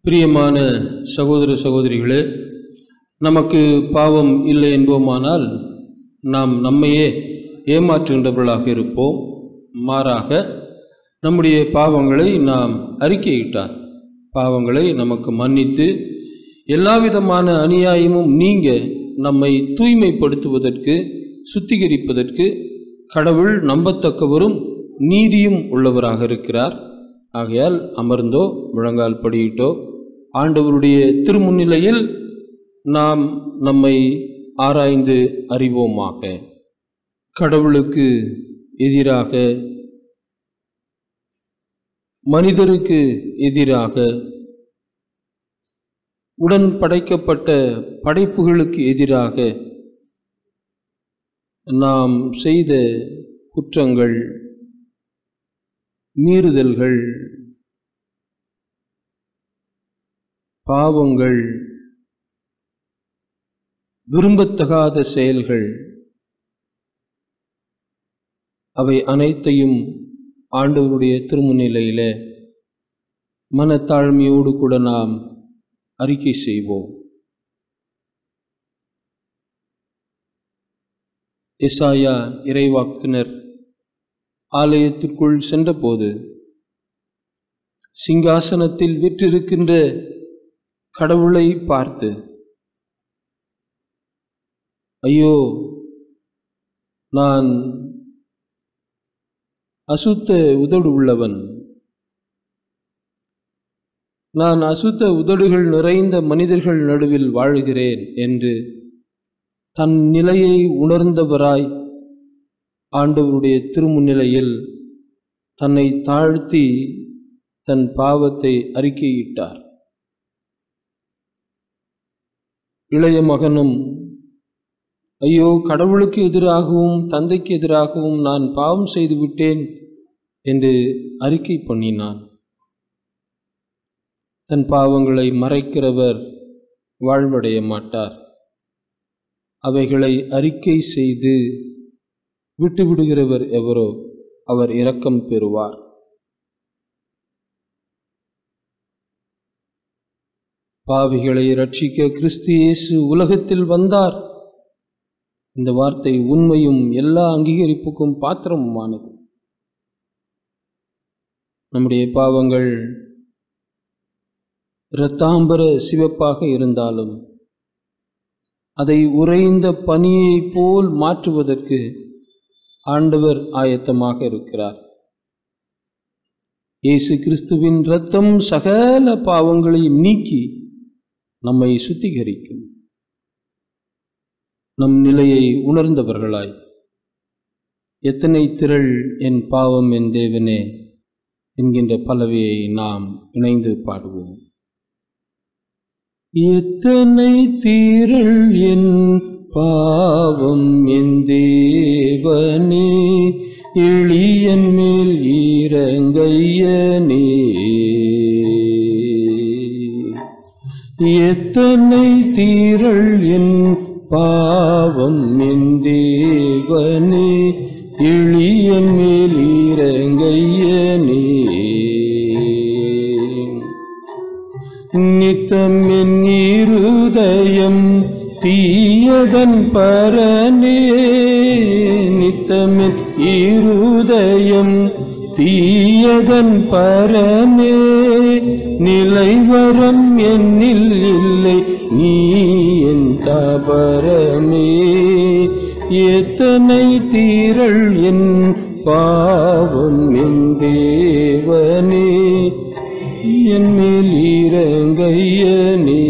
பிரியமான சகோதர சகோதரிகளே, நமக்கு பாவம் இல்லை என்போமானால் நாம் நம்மையே ஏமாற்றுகின்றவர்களாக இருப்போம். மாறாக நம்முடைய பாவங்களை நாம் அறிக்கையிட்டார் பாவங்களை நமக்கு மன்னித்து எல்லாவிதமான அநியாயமும் நீங்க நம்மை தூய்மைப்படுத்துவதற்கு சுத்திகரிப்பதற்கு கடவுள் நம்பத்தக்கவரும் நீதியும் உள்ளவராக இருக்கிறார். ஆகையால் அமர்ந்தோ முழங்கால் படியிட்டோ ஆண்டவருடைய திருமுன்னிலையில் நாம் நம்மை ஆராய்ந்து அறிவோமாக. கடவுளுக்கு எதிராக, மனிதருக்கு எதிராக, உடன் படைக்கப்பட்ட படைப்புகளுக்கு எதிராக நாம் செய்த குற்றங்கள், மீறுதல்கள், பாவங்கள், விரும்பத்தகாத செயல்கள், அவை அனைத்தையும் ஆண்டவருடைய திருமுன்னிலையில மனத்தாழ்மையோடு கூட நாம் அறிக்கை செய்வோம். எசாயா இறைவாக்கினர் ஆலயத்திற்குள் சென்றபோது சிங்காசனத்தில் வீற்றிருக்கின்ற கடவுளை பார்த்து, ஐயோ, நான் அசுத்த உதடு உள்ளவன், நான் அசுத்த உதடுகள் நிறைந்த மனிதர்கள் நடுவில் வாழுகிறேன் என்று தன் நிலையை உணர்ந்தவராய் ஆண்டவருடைய திருமுன்னிலையில் தன்னை தாழ்த்தி தன் பாவத்தை அறிக்கையிட்டார். இளைய மகனும், ஐயோ, கடவுளுக்கு எதிராகவும் தந்தைக்கு எதிராகவும் நான் பாவம் செய்து விட்டேன் என்று அறிக்கை பண்ணினான். தன் பாவங்களை மறைக்கிறவர் வாழ்வடைய மாட்டார். அவைகளை அறிக்கை செய்து விட்டுவிடுகிறவர் எவரோ அவர் இரக்கம் பெறுவார். பாவிகளை ரட்சிக்க கிறிஸ்து இயேசு உலகத்தில் வந்தார். இந்த வார்த்தை உண்மையும் எல்லா அங்கீகரிப்புக்கும் பாத்திரமுமானது. நம்முடைய பாவங்கள் இரத்தாம்பர சிவப்பாக இருந்தாலும் அதை உறைந்த பனியை போல் மாற்றுவதற்கு ஆண்டவர் ஆயத்தமாக இருக்கிறார். இயேசு கிறிஸ்துவின் இரத்தம் சகல பாவங்களையும் நீக்கி நம்மை சுத்திகரிக்கும். நம் நிலையை உணர்ந்தவர்களாய், எத்தனை திரள் என் பாவம் என் தேவனே என்கின்ற பல்லவியை நாம் இணைந்து பாடுவோம். எத்தனை திரள் என் பாவம் என் தேவனே, எளியன் மேல் இரங்கையனே. எத்தனை திரள் என் பாவம் என் தேவனே, எளியன் மேல் இரங்கையனே. நித்தம் என் இருதயம் தீயதன் பரனே, நித்தமென் இருதயம் தீயதன் பரனே. நிலைவரம் என்னில் இல்லை, நீ என் தாபரமே. எத்தனை திரள் என் பாவம் என் தேவனே, என் மேல் இரங்கையனே.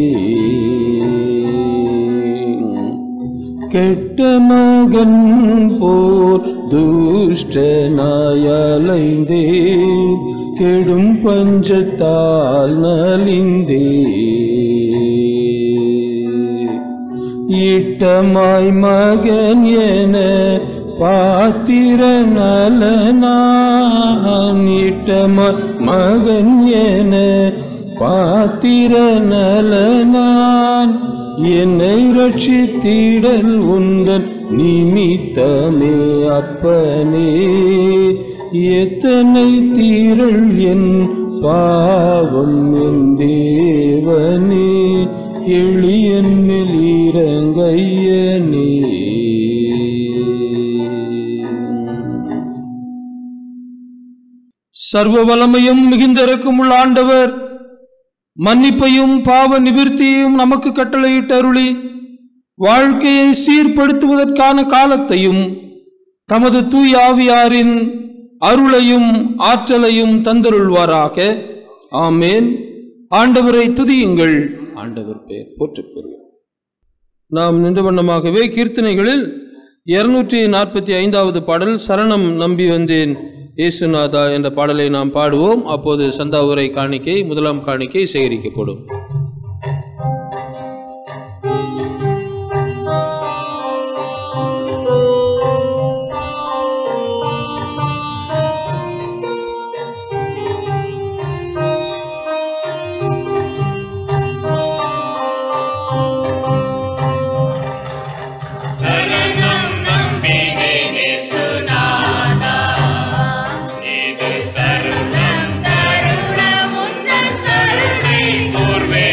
கெட்ட மகன் போர் துஷ்டனாயலைந்தே, கெடும் பஞ்சத்தால் நலிந்தே. ஈட்டமாய் மகன் என பாத்திர நலனான், ஈட்டமாய் மகன் என பாத்திர நலனான். என்னை ரட்சித்திடல் உந்தன் நிமித்தமே அப்பனே. எத்தனை திரள் என் பாவம் என் தேவனே, எளியன் மேல் இரங்கையனே. சர்வ வல்லமையும் மிகுந்த இரக்கமுள்ள ஆண்டவர் மன்னிப்பையும் பாவ நிவிர்த்தியையும் நமக்கு கட்டளையிட்டு அருளி வாழ்க்கையை சீர்படுத்துவதற்கான காலத்தையும் தமது தூய ஆவியாரின் அருளையும் ஆற்றலையும் தந்தருள்வாராக. ஆமேன். ஆண்டவரை துதியுங்கள். ஆண்டவர் பெயர் போற்றப் பெறுக. நாம் நின்ற வண்ணமாகவே கீர்த்தனைகளில் 245வது பாடல் சரணம் நம்பி வந்தேன் இயேசுநாதா என்ற பாடலை நாம் பாடுவோம். அப்போது சந்தாவுரை காணிக்கை, முதலாம் காணிக்கை சேகரிக்கப்படும். Por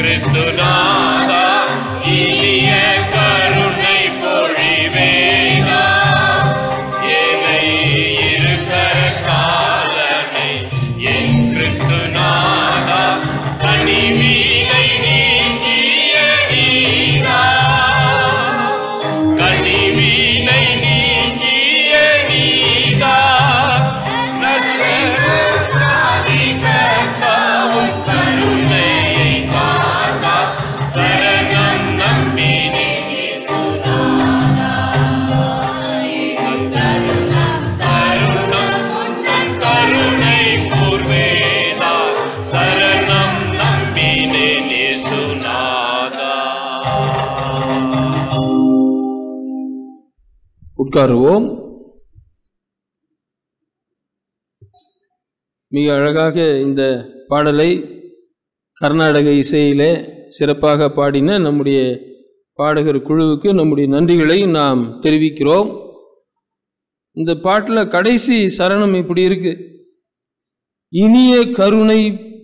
கிறிஸ்துநாதா இனிய கருணை பொழிவேதா என்னை இருக்கிற காலனை என் கிறிஸ்துநாதா கனிவீனை நீங்கிய நீதா கனிவீனை நீங்கிய நீதா நசரேத்தாதிகர்த்தாவும் கருணையை காத்தா சரணம் நம்பினே இயேசுநாதா தருணம் உந்தன் கருணை கூர்வேதா சரணம் நம்பினே இயேசுநாதா. உட்காருவோம். மிக அழகாக இந்த பாடலை கர்நாடக இசையிலே சிறப்பாக பாடின நம்முடைய பாடகர் குழுவுக்கு நம்முடைய நன்றிகளை நாம் தெரிவிக்கிறோம். இந்த பாட்டில் கடைசி சரணம் இப்படி இருக்கு: இனிய கருணை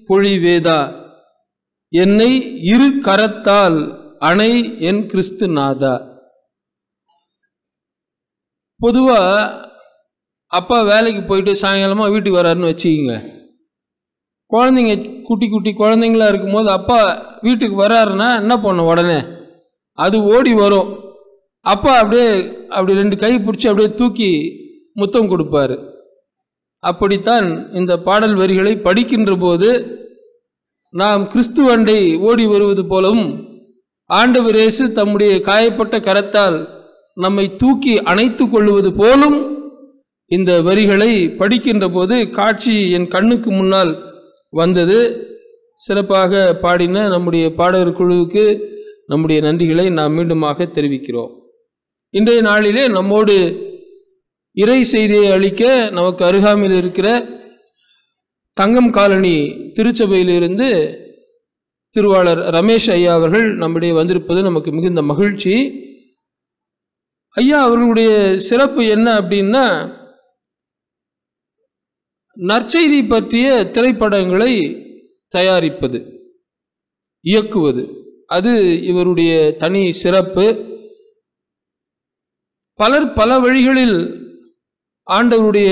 பொழிவேதா என்னை இரு கரத்தால் அணை என் கிறிஸ்துநாதா. பொதுவாக அப்பா வேலைக்கு போயிட்டு சாயங்காலமாக வீட்டுக்கு வர்றாருன்னு வச்சுக்கிங்க. குழந்தைங்க குட்டி குட்டி குழந்தைங்களா இருக்கும்போது அப்பா வீட்டுக்கு வர்றாருன்னா என்ன பண்ணும்? உடனே அது ஓடி வரும். அப்பா அப்படி ரெண்டு கை பிடிச்சி அப்படியே தூக்கி முத்தம் கொடுப்பார். அப்படித்தான் இந்த பாடல் வரிகளை படிக்கின்ற போது நாம் கிறிஸ்துவண்டை ஓடி வருவது போலவும் ஆண்டவர் இயேசு தம்முடைய காயப்பட்ட கரத்தால் நம்மை தூக்கி அணைத்து கொள்வது போலும் இந்த வரிகளை படிக்கின்ற போது காட்சி என் கண்ணுக்கு முன்னால் வந்தது. சிறப்பாக பாடின நம்முடைய பாடகர் குழுவுக்கு நம்முடைய நன்றிகளை நாம் மீண்டுமாக தெரிவிக்கிறோம். இன்றைய நாளிலே நம்மோடு இறை செய்தியை அளிக்க நமக்கு அருகாமையில் இருக்கிற தங்கம் காலனி திருச்சபையிலிருந்து திருவாளர் ரமேஷ் ஐயா அவர்கள் நம்முடைய வந்திருப்பது நமக்கு மிகுந்த மகிழ்ச்சி. ஐயா அவர்களுடைய சிறப்பு என்ன அப்படின்னா, நற்செய்தி பற்றிய திரைப்படங்களை தயாரிப்பது, இயக்குவது, அது இவருடைய தனி சிறப்பு. பலர் பல வழிகளில் ஆண்டவருடைய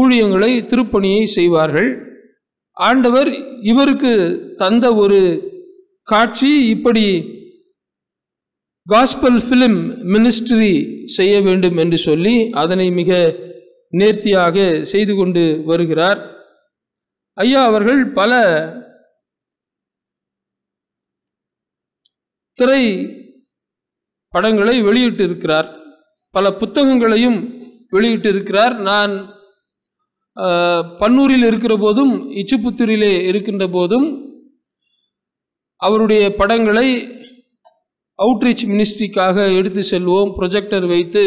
ஊழியங்களை திருப்பணியை செய்வார்கள். ஆண்டவர் இவருக்கு தந்த ஒரு காட்சி, இப்படி காஸ்பல் ஃபிலிம் மினிஸ்ட்ரி செய்ய வேண்டும் என்று சொல்லி அதனை மிக நேர்த்தியாக செய்து கொண்டு வருகிறார். ஐயா அவர்கள் பல திரை படங்களை வெளியிட்டிருக்கிறார், பல புத்தகங்களையும் வெளியிட்டிருக்கிறார். நான் பன்னூரில் இருக்கிற போதும் இச்சுப்புத்தூரிலே இருக்கின்ற போதும் அவருடைய படங்களை அவுட்ரீச் மினிஸ்ட்ரிக்காக எடுத்து செல்வோம். ப்ரொஜெக்டர் வைத்து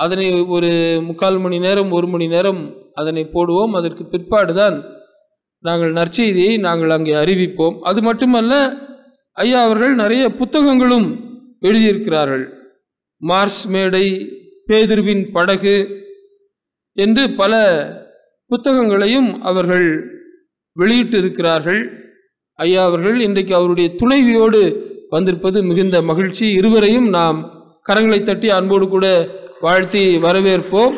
அதனை ஒரு 3/4 மணி நேரம் 1 மணி நேரம் அதனை போடுவோம். அதற்கு பிற்பாடுதான் நாங்கள் நற்செய்தியை நாங்கள் அங்கே அறிவிப்போம். அது மட்டுமல்ல, ஐயா அவர்கள் நிறைய புத்தகங்களும் எழுதியிருக்கிறார்கள். மார்ஸ் மேடை, பேதுருவின் படகு என்று பல புத்தகங்களையும் அவர்கள் வெளியிட்டிருக்கிறார்கள். ஐயா அவர்கள் இன்றைக்கு அவருடைய துணைவியோடு வந்திருப்பது மிகுந்த மகிழ்ச்சி. இருவரையும் நாம் கரங்களை தட்டி அன்போடு கூட வாழ்த்தி வரவேற்போம்.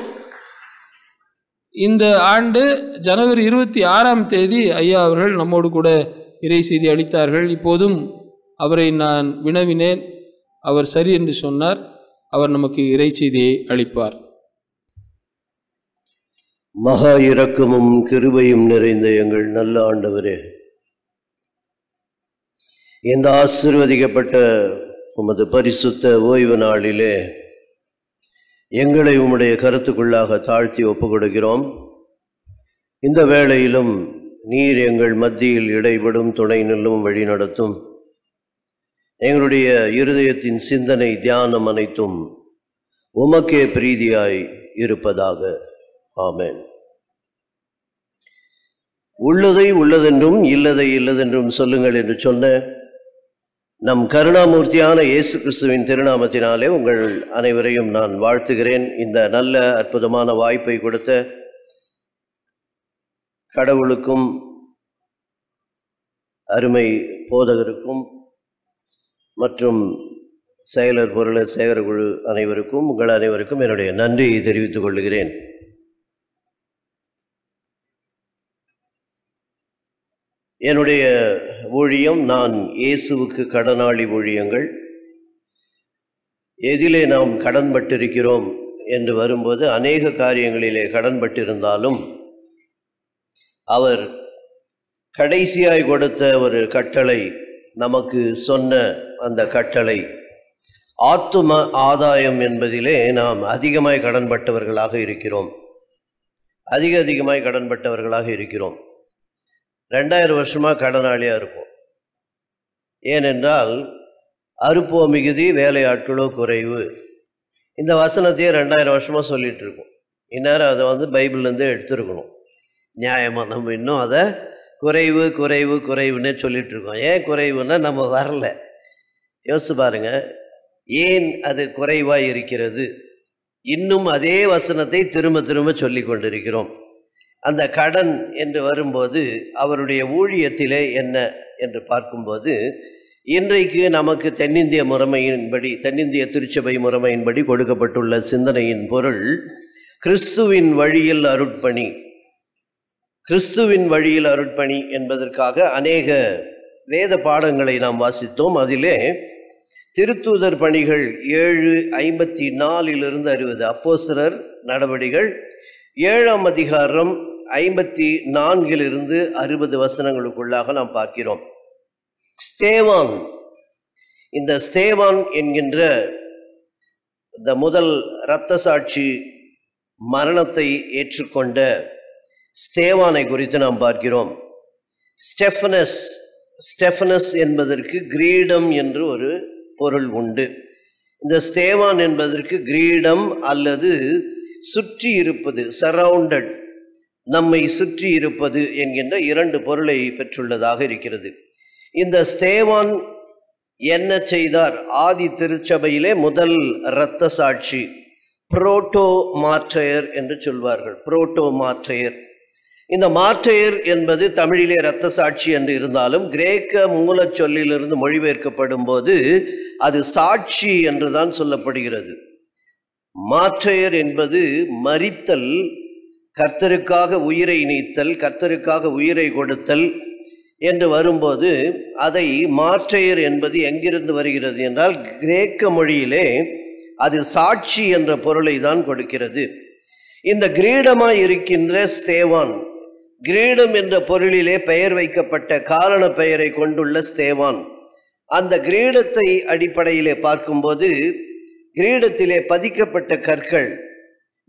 இந்த ஆண்டு ஜனவரி 26ஆம் தேதி ஐயா அவர்கள் நம்மோடு கூட இறை செய்தி அளித்தார்கள். இப்போதும் அவரை நான் வினவினேன், அவர் சரி என்று சொன்னார். அவர் நமக்கு இறை செய்தியை அளிப்பார். மகா இரக்கமும் கிருபையும் நிறைந்த எங்கள் நல்ல ஆண்டவரே, இந்த ஆசீர்வதிக்கப்பட்ட உமது பரிசுத்த ஓய்வு நாளிலே எங்களை உம்முடைய கருத்துக்குள்ளாக தாழ்த்தி ஒப்புக்கொடுக்கிறோம். இந்த வேளையிலும் நீர் எங்கள் மத்தியில் இடைபடும், துணை நில்லும், வழி நடத்தும். எங்களுடைய இருதயத்தின் சிந்தனை, தியானம் அனைத்தும் உமக்கே பிரீதியாய் இருப்பதாக. ஆமென். உள்ளதை உள்ளதென்றும் இல்லதை இல்லதென்றும் சொல்லுங்கள் என்று சொன்ன நம் கருணாமூர்த்தியான இயேசு கிறிஸ்துவின் திருநாமத்தினாலே உங்கள் அனைவரையும் நான் வாழ்த்துகிறேன். இந்த நல்ல அற்புதமான வாய்ப்பை கொடுத்த கடவுளுக்கும் அருமை போதகருக்கும் மற்றும் செயலர் பொருளர் சேகரக்குழு அனைவருக்கும் உங்கள் அனைவருக்கும் என்னுடைய நன்றியை தெரிவித்துக் கொள்கிறேன். என்னுடைய ஊழியம் நான் இயேசுவுக்கு கடனாளி ஊழியங்கள். எதிலே நாம் கடன்பட்டிருக்கிறோம் என்று வரும்போது அநேக காரியங்களிலே கடன்பட்டிருந்தாலும் அவர் கடைசியாய் கொடுத்த ஒரு கட்டளை, நமக்கு சொன்ன அந்த கட்டளை ஆத்தும ஆதாயம் என்பதிலே நாம் அதிகமாய் கடன்பட்டவர்களாக இருக்கிறோம். அதிகமாய் கடன்பட்டவர்களாக இருக்கிறோம். 2000 வருஷமாக கடனாளியாக இருப்போம். ஏனென்றால் அறுப்போ மிகுதி வேலையாட்களோ குறைவு. இந்த வசனத்தையே 2000 வருஷமாக சொல்லிகிட்டு இருக்கோம். இந்நேரம் அதை பைபிள்லேருந்து எடுத்துருக்கணும். நியாயமாக நம்ம இன்னும் அதை குறைவு குறைவு குறைவுன்னே சொல்லிகிட்டு இருக்கோம். ஏன் குறைவுன்னா நம்ம வரல. யோசிச்சு பாருங்க, ஏன் அது குறைவாக இருக்கிறது? இன்னும் அதே வசனத்தை திரும்ப திரும்ப சொல்லி கொண்டிருக்கிறோம். அந்த கடன் என்று வரும்போது அவருடைய ஊழியத்திலே என்ன என்று பார்க்கும்போது, இன்றைக்கு நமக்கு தென்னிந்திய முறைமையின்படி, தென்னிந்திய திருச்சபை முறைமையின்படி கொடுக்கப்பட்டுள்ள சிந்தனையின் பொருள் கிறிஸ்துவின் வழியில் அருட்பணி. கிறிஸ்துவின் வழியில் அருட்பணி என்பதற்காக அநேக வேத பாடங்களை நாம் வாசித்தோம். அதிலே திருத்தூதர் பணிகள் 7:54 60, அப்போஸ்தலர் நடவடிகள் 7ஆம் அதிகாரம் 54 60 வசனங்களுக்குள்ளாக நாம் பார்க்கிறோம். ஸ்தேவான், இந்த ஸ்தேவான் என்கின்ற இந்த முதல் இரத்த சாட்சி மரணத்தை ஏற்றுக்கொண்ட ஸ்தேவானை குறித்து நாம் பார்க்கிறோம். ஸ்டெஃபனஸ் என்பதற்கு கிரீடம் என்று ஒரு பொருள் உண்டு. இந்த ஸ்தேவான் என்பதற்கு கிரீடம் அல்லது சுற்றி இருப்பது, சரவுண்டட், நம்மை சுற்றி இருப்பது என்கின்ற 2 பொருளை பெற்றுள்ளதாக இருக்கிறது. இந்த ஸ்தேவான் என்ன செய்தார்? ஆதி திருச்சபையிலே முதல் இரத்த சாட்சி, புரோட்டோ மார்டையர் என்று சொல்வார்கள். புரோட்டோ மார்டையர். இந்த மார்டையர் என்பது தமிழிலே இரத்த சாட்சி என்று இருந்தாலும் கிரேக்க மூலச் சொல்லிலிருந்து மொழிபெயர்க்கப்படும் போது அது சாட்சி என்றுதான் சொல்லப்படுகிறது. மார்டையர் என்பது மரித்தல், கர்த்தருக்காக உயிரை நீத்தல், கர்த்தருக்காக உயிரை கொடுத்தல் என்று வரும்போது அதை மார்டையர் என்பது எங்கிருந்து வருகிறது என்றால் கிரேக்க மொழியிலே அது சாட்சி என்ற பொருளை தான் கொடுக்கிறது. இந்த கிரீடமாய் இருக்கின்ற ஸ்தேவான், கிரீடம் என்ற பொருளிலே பெயர் வைக்கப்பட்ட காரண பெயரை கொண்டுள்ள ஸ்தேவான், அந்த கிரீடத்தை அடிப்படையிலே பார்க்கும்போது கிரீடத்திலே பதிக்கப்பட்ட கற்கள்,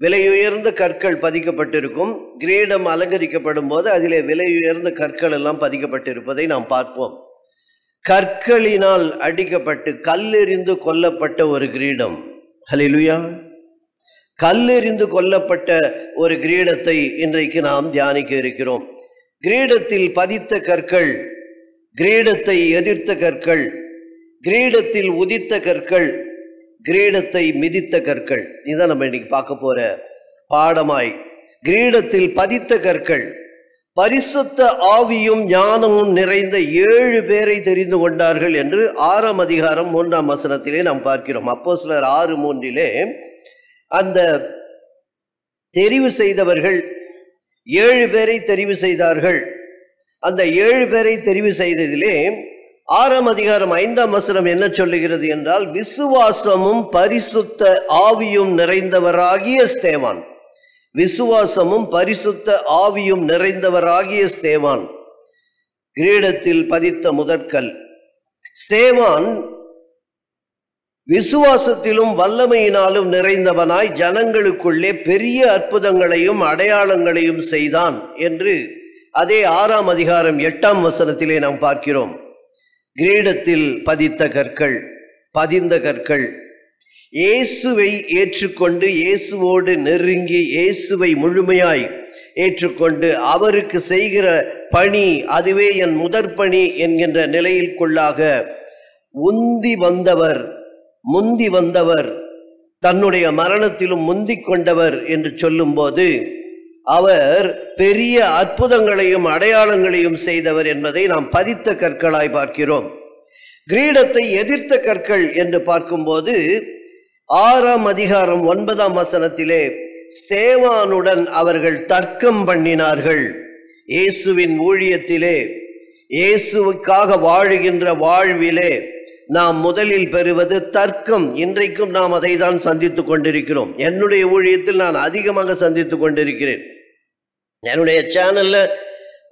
விலையுயர்ந்த கற்கள் பதிக்கப்பட்டிருக்கும். கிரீடம் அலங்கரிக்கப்படும் போது அதிலே விலையுயர்ந்த கற்கள் எல்லாம் பதிக்கப்பட்டிருப்பதை நாம் பார்ப்போம். கற்களினால் அடிக்கப்பட்டு கல்லெறிந்து கொல்லப்பட்ட ஒரு கிரீடம். ஹல்லேலூயா. கல்லெறிந்து கொல்லப்பட்ட ஒரு கிரீடத்தை இன்றைக்கு நாம் தியானிக்க இருக்கிறோம். கிரீடத்தில் பதித்த கற்கள், கிரீடத்தை எதிர்த்த கற்கள், கிரீடத்தில் உதித்த கற்கள், கிரீடத்தை மிதித்த கற்கள். இதுதான் நம்ம இன்னைக்கு பார்க்க போற பாடமாய். கிரீடத்தில் பதித்த கற்கள். பரிசுத்த ஆவியும் ஞானமும் நிறைந்த 7 பேரை தெரிந்து கொண்டார்கள் என்று 6ஆம் அதிகாரம் 3ஆம் வசனத்திலே நாம் பார்க்கிறோம். அப்போஸ்தலர் 6:3 அந்த தெரிவு செய்தவர்கள் 7 பேரை தெரிவு செய்தார்கள். அந்த 7 பேரை தெரிவு செய்ததிலே 6ஆம் அதிகாரம் 5ஆம் வசனம் என்ன சொல்லுகிறது என்றால், விசுவாசமும் பரிசுத்த ஆவியும் நிறைந்தவராகிய ஸ்தேவான். விசுவாசமும் பரிசுத்த ஆவியும் நிறைந்தவராகிய ஸ்தேவான் கிரீடத்தில் பதித்த முதற்கல். ஸ்தேவான் விசுவாசத்திலும் வல்லமையினாலும் நிறைந்தவனாய் ஜனங்களுக்குள்ளே பெரிய அற்புதங்களையும் அடையாளங்களையும் செய்தான் என்று அதே 6ஆம் அதிகாரம் 8ஆம் வசனத்திலே நாம் பார்க்கிறோம். கிரீடத்தில் பதித்த கற்கள், பதிந்த கற்கள். இயேசுவை ஏற்றுக்கொண்டு இயேசுவோடு நெருங்கி இயேசுவை முழுமையாய் ஏற்றுக்கொண்டு அவருக்கு செய்கிற பணி, அதுவே என் முதற்பணி என்கின்ற நிலையிற்குள்ளாக முந்தி வந்தவர், தன்னுடைய மரணத்திலும் முந்தி கொண்டவர் என்று சொல்லும்போது அவர் பெரிய அற்புதங்களையும் அடையாளங்களையும் செய்தவர் என்பதை நாம் பதித்த கற்களாய் பார்க்கிறோம். கிரீடத்தை எதிர்த்த கற்கள் என்று பார்க்கும்போது 6ஆம் அதிகாரம் 9ஆம் வசனத்திலே ஸ்தேவானுடன் அவர்கள் தர்க்கம் பண்ணினார்கள். இயேசுவின் ஊழியத்திலே, இயேசுவுக்காக வாழுகின்ற வாழ்விலே நாம் முதலில் பெறுவது தர்க்கம். இன்றைக்கும் நாம் அதை தான் சந்தித்து கொண்டிருக்கிறோம். என்னுடைய ஊழியத்தில் நான் அதிகமாக சந்தித்து கொண்டிருக்கிறேன். என்னுடைய சேனலில்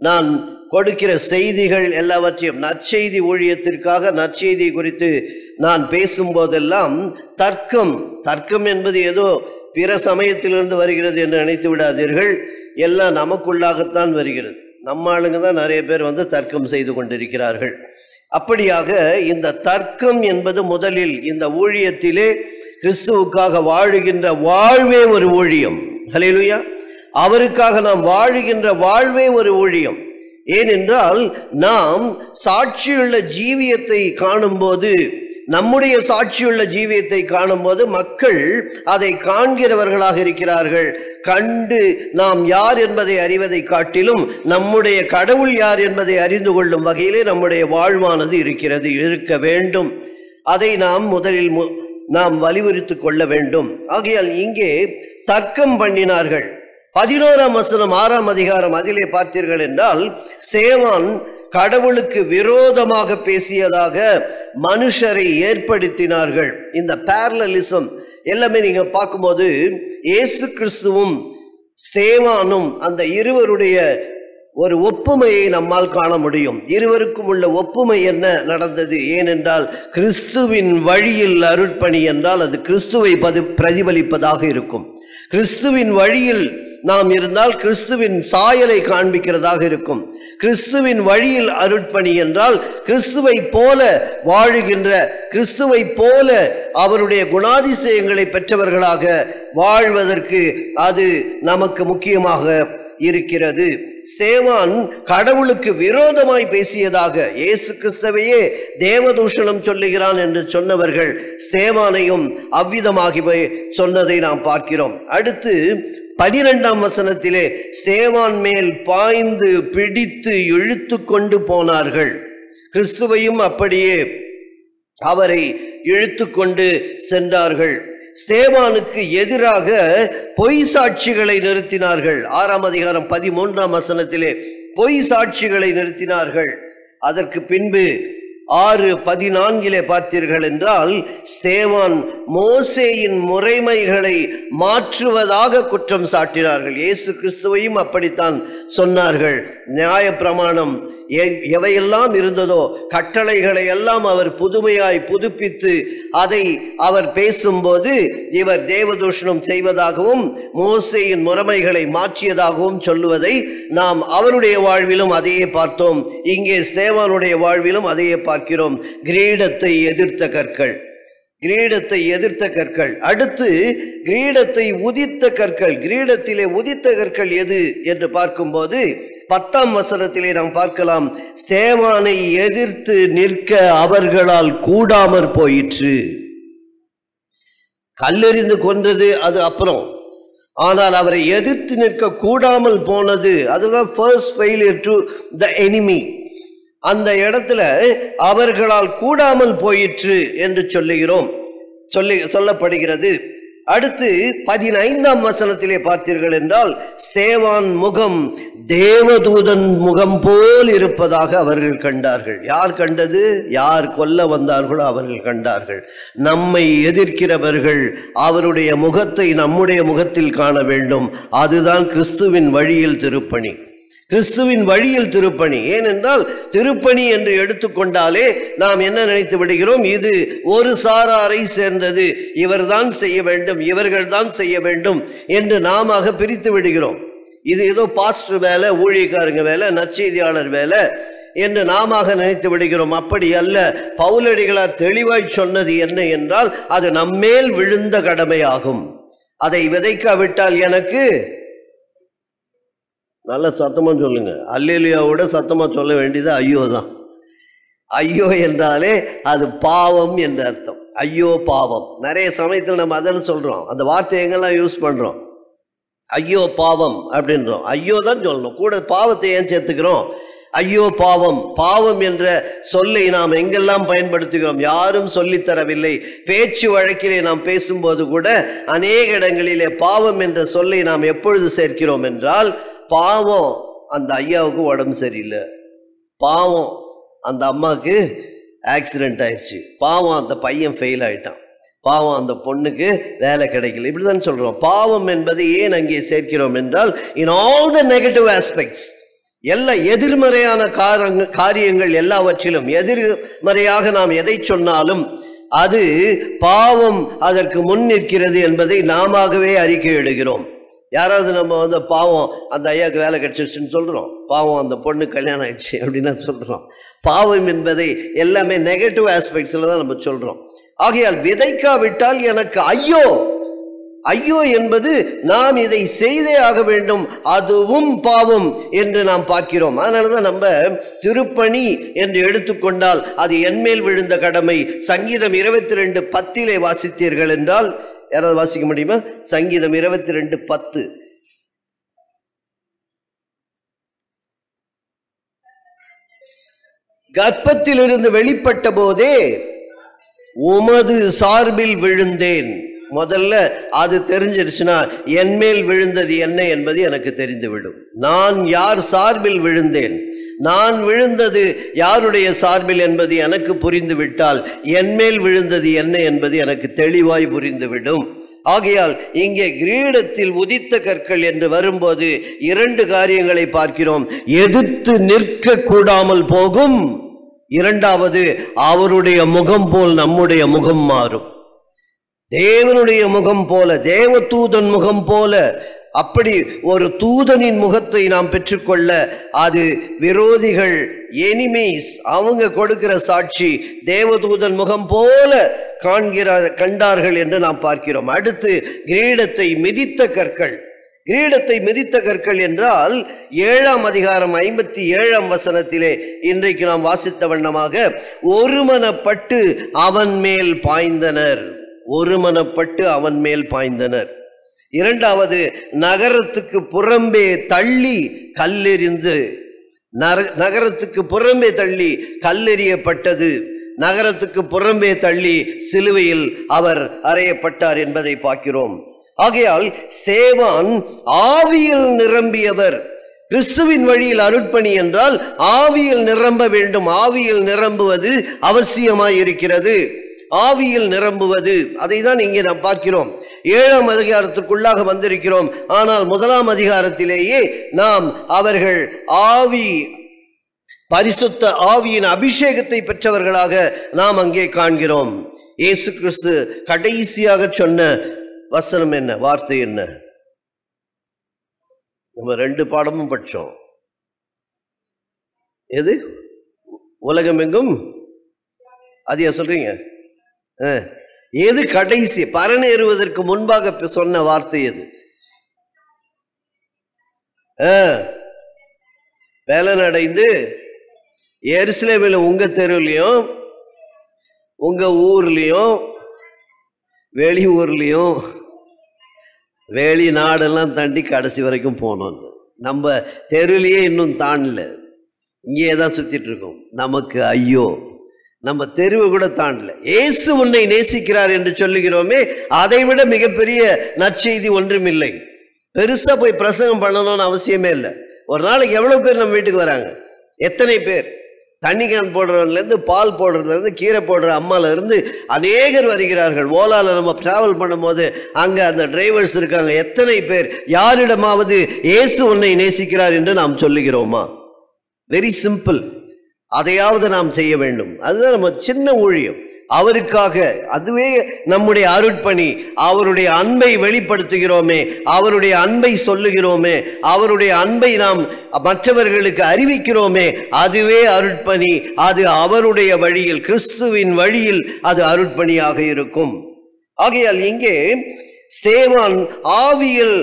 நான் கொடுக்கிற செய்திகள் எல்லாவற்றையும் நற்செய்தி ஊழியத்திற்காக நற்செய்தி குறித்து நான் பேசும்போதெல்லாம் தர்க்கம் என்பது ஏதோ பிற சமயத்திலிருந்து வருகிறது என்று நினைத்து விடாதீர்கள். எல்லாம் நமக்குள்ளாகத்தான் வருகிறது. நம்ம ஆளுங்க தான் நிறைய பேர் தர்க்கம் செய்து கொண்டிருக்கிறார்கள். அப்படியாக இந்த தர்க்கம் என்பது முதலில் இந்த ஊழியத்திலே கிறிஸ்துவுக்காக வாழுகின்ற வாழ்வே ஒரு ஊழியம். ஹல்லேலூயா. அவருக்காக நாம் வாழுகின்ற வாழ்வே ஒரு ஊழியம். ஏனென்றால் நாம் சாட்சியுள்ள ஜீவியத்தை காணும்போது, நம்முடைய சாட்சியுள்ள ஜீவியத்தை காணும்போது மக்கள் அதை காண்கிறவர்களாக இருக்கிறார்கள். கண்டு நாம் யார் என்பதை அறிவதை காட்டிலும் நம்முடைய கடவுள் யார் என்பதை அறிந்து கொள்ளும் வகையிலே நம்முடைய வாழ்வானது இருக்க வேண்டும். அதை நாம் முதலில் நாம் வலியுறுத்தி கொள்ள வேண்டும். ஆகையால் இங்கே தர்க்கம் பண்ணினார்கள். 11ஆம் வசனம் 6ஆம் அதிகாரம் அதிலே பார்த்தீர்கள் என்றால், ஸ்தேவான் கடவுளுக்கு விரோதமாக பேசியதாக மனுஷரை ஏற்படுத்தினார்கள். இந்த பேரலலிசம் எல்லாமே நீங்க பார்க்கும்போது இயேசு கிறிஸ்துவும் ஸ்தேவானும் அந்த இருவருடைய ஒரு ஒப்புமையை நம்மால் காண முடியும். இருவருக்கும் உள்ள ஒப்புமை என்ன நடந்தது? ஏனென்றால் கிறிஸ்துவின் வழியில் அருட்பணி என்றால் அது கிறிஸ்துவை பிரதிபலிப்பதாக இருக்கும். கிறிஸ்துவின் வழியில் நாம் இருந்தால் கிறிஸ்துவின் சாயலை காண்பிக்கிறதாக இருக்கும். கிறிஸ்துவின் வழியில் அருட்பணி என்றால் கிறிஸ்துவை போல வாழுகின்ற, கிறிஸ்துவை போல அவருடைய குணாதிசயங்களை பெற்றவர்களாக வாழ்வதற்கு அது நமக்கு முக்கியமாக இருக்கிறது. ஸ்தேவான் கடவுளுக்கு விரோதமாய் பேசியதாக, இயேசு கிறிஸ்துவையே தேவதூஷணம் சொல்லுகிறான் என்று சொன்னவர்கள் ஸ்தேவானையும் அவ்விதமாகி சொன்னதை நாம் பார்க்கிறோம். அடுத்து 12ஆம் வசனத்திலே ஸ்தேவான் மேல் பாய்ந்து பிடித்து இழுத்து கொண்டு போனார்கள். கிறிஸ்துவையும் அப்படியே அவரை இழுத்து கொண்டு சென்றார்கள். ஸ்தேவானுக்கு எதிராக பொய் சாட்சிகளை நிறுத்தினார்கள். 6ஆம் அதிகாரம் 13ஆம் வசனத்திலே பொய் சாட்சிகளை நிறுத்தினார்கள். அதற்கு பின்பு 6:14 பார்த்தீர்கள் என்றால், ஸ்தேவான் மோசேயின் முறைமைகளை மாற்றுவதாக குற்றம் சாட்டினார்கள். இயேசு கிறிஸ்துவையும் அப்படித்தான் சொன்னார்கள். நியாயப்பிரமாணம் எவையெல்லாம் இருந்ததோ கட்டளைகளை எல்லாம் அவர் புதுமையாய் புதுப்பித்து அதை அவர் பேசும்போது இவர் தேவதூஷணம் செய்வதாகவும் மோசேயின் முறைமைகளை மாற்றியதாகவும் சொல்லுவதை நாம் அவருடைய வாழ்விலும் அதையே பார்த்தோம். இங்கே ஸ்தேவானுடைய வாழ்விலும் அதையே பார்க்கிறோம். கிரீடத்தை எதிர்த்த கற்கள், கிரீடத்தை எதிர்த்த கற்கள். அடுத்து கிரீடத்தை உதித்த கற்கள். கிரீடத்திலே உதித்த கற்கள் எது என்று பார்க்கும்போது 10ஆம் வசனத்திலே நாம் பார்க்கலாம், ஸ்தேவானை எதிர்த்து நிற்க அவர்களால் கூடாமற் போயிற்று. கல்லெறிந்து கொன்றது அது அப்புறம், ஆனால் அவரை எதிர்த்து நிற்க கூடாமல் போனது அதுதான் first failure to the enemy. அந்த இடத்துல அவர்களால் கூடாமல் போயிற்று என்று சொல்லப்படுகிறது. அடுத்து 15ஆம் வசனத்திலே பார்த்தீர்கள் என்றால், ஸ்தேவான் முகம் தேவதூதன் முகம் போல் இருப்பதாக அவர்கள் கண்டார்கள். யார் கண்டது? யார் கொல்ல வந்தார்களோ அவர்கள் கண்டார்கள். நம்மை எதிர்க்கிறவர்கள் அவருடைய முகத்தை நம்முடைய முகத்தில் காண வேண்டும். அதுதான் கிறிஸ்துவின் வழியில் திருப்பணி. கிறிஸ்துவின் வழியில் திருப்பணி. ஏனென்றால் திருப்பணி என்று எடுத்துக்கொண்டாலே நாம் என்ன நினைத்து விடுகிறோம்? இது ஒரு சாராரை சேர்ந்தது, இவர்தான் செய்ய வேண்டும், இவர்கள்தான் செய்ய வேண்டும் என்று நாம பிரித்து விடுகிறோம். இது ஏதோ பாஸ்டர் வேலை, ஊழியக்காரங்க வேலை, நற்செய்தியாளர் வேலை என்று நாம நினைத்து விடுகிறோம். அப்படி அல்ல. பவுலடிகளார் தெளிவாய் சொன்னது என்ன என்றால், அது நம்மேல் விழுந்த கடமையாகும். அதை விதைக்காவிட்டால் எனக்கு, நல்ல சத்தமாக சொல்லுங்க, அல்லேலூயாவோட சத்தமாக சொல்ல வேண்டியது ஐயோ தான். ஐயோ என்றாலே அது பாவம் என்ற அர்த்தம். ஐயோ பாவம். நிறைய சமயத்தில் நம்ம அதன்னு சொல்கிறோம். அந்த வார்த்தையை எங்கெல்லாம் யூஸ் பண்ணுறோம்? ஐயோ பாவம் அப்படின்றோம். ஐயோ தான் சொல்லணும். கூட பாவத்தை ஏன் சேர்த்துக்கிறோம்? ஐயோ பாவம். பாவம் என்ற சொல்லை நாம் எங்கெல்லாம் பயன்படுத்துகிறோம்? யாரும் சொல்லித்தரவில்லை. பேச்சு வழக்கிலே நாம் பேசும்போது கூட அநேக இடங்களிலே பாவம் என்ற சொல்லை நாம் எப்பொழுது சேர்க்கிறோம் என்றால், பாவம் அந்த ஐயாவுக்கு உடம்பு சரியில்லை, பாவம் அந்த அம்மாவுக்கு ஆக்சிடென்ட் ஆயிடுச்சு, பாவம் அந்த பையன் ஃபெயில் ஆயிட்டான், பாவம் அந்த பொண்ணுக்கு வேலை கிடைக்கல, இப்படி தான் சொல்கிறோம். பாவம் என்பதை ஏன் அங்கே சேர்க்கிறோம் என்றால், in all the negative aspects, எல்லா எதிர்மறையான காரியங்கள் எல்லாவற்றிலும் எதிர்மறையாக நாம் எதை சொன்னாலும் அது பாவம் அதற்கு முன் நிற்கிறது என்பதை நாமவே அறிக்கை இடுகிறோம். யாராவது நம்ம பாவம் அந்த ஐயாவுக்கு வேலை கிடைச்சிருச்சுன்னு சொல்கிறோம், பாவம் அந்த பொண்ணு கல்யாணம் ஆயிடுச்சு அப்படின்னா சொல்கிறோம். பாவம் என்பதை எல்லாமே நெகட்டிவ் ஆஸ்பெக்ட்ஸில் தான் நம்ம சொல்கிறோம். ஆகையால் விதைக்காவிட்டால் எனக்கு ஐயோ, ஐயோ என்பது நாம் இதை செய்தே ஆக வேண்டும், அதுவும் பாவம் என்று நாம் பார்க்கிறோம். அதனால தான் நம்ம திருப்பணி என்று எடுத்துக்கொண்டால் அது என்மேல் விழுந்த கடமை. சங்கீதம் 22:10 வாசித்தீர்கள் என்றால், யாராவது வாசிக்க முடியுமா? சங்கீதம் 22:10. கர்ப்பத்திலிருந்து வெளிப்பட்ட போதே உமது சார்பில் விழுந்தேன். முதல்ல அது தெரிஞ்சிருச்சுன்னா என்மேல் விழுந்தது என்ன என்பது எனக்கு தெரிந்துவிடும். நான் யார் சார்பில் விழுந்தேன், நான் விழுந்தது யாருடைய சார்பில் என்பது எனக்கு புரிந்துவிட்டால் என்மேல் விழுந்தது என்ன என்பது எனக்கு தெளிவாய் புரிந்துவிடும். ஆகையால் இங்கே கிரீடத்தில் உதித்த கற்கள் என்று வரும்போது 2 காரியங்களை பார்க்கிறோம். எதிர்த்து நிற்க கூடாமல் போகும். இரண்டாவது, அவருடைய முகம் போல் நம்முடைய முகம் மாறும். தேவனுடைய முகம் போல, தேவதூதன் முகம் போல, அப்படி ஒரு தூதனின் முகத்தை நாம் பெற்றுக்கொள்ள, அது விரோதிகள், எனிமீஸ், அவங்க கொடுக்கிற சாட்சி தேவதூதன் முகம் போல கண்டார்கள் என்று நாம் பார்க்கிறோம். அடுத்து கிரீடத்தை மிதித்த கற்கள். கிரீடத்தை மிதித்த கற்கள் என்றால் 7ஆம் அதிகாரம் 57ஆம் வசனத்திலே இன்றைக்கு நாம் வாசித்த வண்ணமாக, ஒருமனப்பட்டு அவன் மேல் பாய்ந்தனர். ஒருமனப்பட்டு அவன் மேல் பாய்ந்தனர். இரண்டாவது, நகரத்துக்கு புறம்பே தள்ளி கல்லெறிந்து, நகரத்துக்கு புறம்பே தள்ளி கல்லெறியப்பட்டது, நகரத்துக்கு புறம்பே தள்ளி சிலுவையில் அவர் அறையப்பட்டார் என்பதை பார்க்கிறோம். ஆகையால் ஸ்தேவான் ஆவியில் நிரம்பியவர். கிறிஸ்துவின் வழியில் அருட்பணி என்றால் ஆவியில் நிரம்ப வேண்டும். ஆவியில் நிரம்புவது அவசியமாய் இருக்கிறது. ஆவியில் நிரம்புவது, அதை தான் இங்கே நாம் பார்க்கிறோம். 7ஆம் அதிகாரத்திற்குள்ளாக வந்திருக்கிறோம். ஆனால் 1ஆம் அதிகாரத்திலேயே நாம் அவர்கள் ஆவி, பரிசுத்த ஆவியின் அபிஷேகத்தை பெற்றவர்களாக நாம் அங்கே காண்கிறோம். இயேசு கிறிஸ்து கடைசியாக சொன்ன வசனம் என்ன, வார்த்தை என்ன? நம்ம 2 பாடமும் படித்தோம். எது? உலகமெங்கும், அதையா சொல்றீங்க? எது கடைசி பரநேறுவதற்கு முன்பாக சொன்ன வார்த்தை எது? வேலனடைந்து எருசலேமில் உங்க தெருவுலையும் உங்க ஊர்லையும் வெளி ஊர்லையும் வெளி நாடெல்லாம் தாண்டி கடைசி வரைக்கும் போனோம். நம்ம தெருவிலேயே இன்னும் தாண்டல, இங்கே தான் சுத்திட்டு இருக்கோம். நமக்கு ஐயோ, நம்ம தெருவை கூட தாண்டல. இயேசு உன்னை நேசிக்கிறார் என்று சொல்லுகிறோமே, அதை விட மிகப்பெரிய நற்செய்தி ஒன்றுமில்லை. பெருசா போய் பிரசங்கம் பண்ணணும்னு அவசியமே இல்லை. ஒரு நாளைக்கு எவ்வளவு பேர் நம்ம வீட்டுக்கு வராங்க? எத்தனை பேர்? தண்ணி கேன் போடுறவன்லேருந்து, பால் போடுறதுலேருந்து, கீரை போடுற அம்மால இருந்து அநேகர் வருகிறார்கள். ஓலாவில் நம்ம டிராவல் பண்ணும்போது அங்கே அந்த டிரைவர்ஸ் இருக்காங்க. எத்தனை பேர் யாரிடமாவது இயேசு உன்னை நேசிக்கிறார் என்று நாம் சொல்லுகிறோமா? Very simple. அதையாவது நாம் செய்ய வேண்டும். அதுதான் நம்ம சின்ன ஊழியம். அவருக்காக, அதுவே நம்முடைய அருட்பணி. அவருடைய அன்பை வெளிப்படுத்துகிறோமே, அவருடைய அன்பை சொல்லுகிறோமே, அவருடைய அன்பை நாம் மற்றவர்களுக்கு அறிவிக்கிறோமே, அதுவே அருட்பணி. அது அவருடைய வழியில், கிறிஸ்துவின் வழியில் அது அருட்பணியாக இருக்கும். ஆகையால் இங்கே ஸ்தேவான் ஆவியில்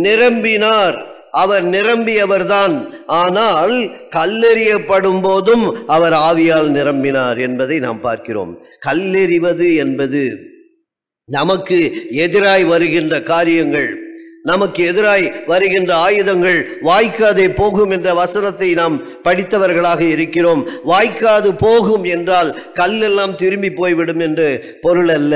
நிரம்பினார். அவர் நிரம்பியவர்தான். ஆனால் கல்லெறியப்படும் போதும் அவர் ஆவியால் நிரம்பினார் என்பதை நாம் பார்க்கிறோம். கல்லெறிவது என்பது நமக்கு எதிராய் வருகின்ற காரியங்கள், நமக்கு எதிராய் வருகின்ற ஆயுதங்கள் வாய்க்காதே போகும் என்ற வசனத்தை நாம் படித்தவர்களாக இருக்கிறோம். வாய்க்காது போகும் என்றால் கல்லெல்லாம் திரும்பி போய்விடும் என்று பொருள் அல்ல.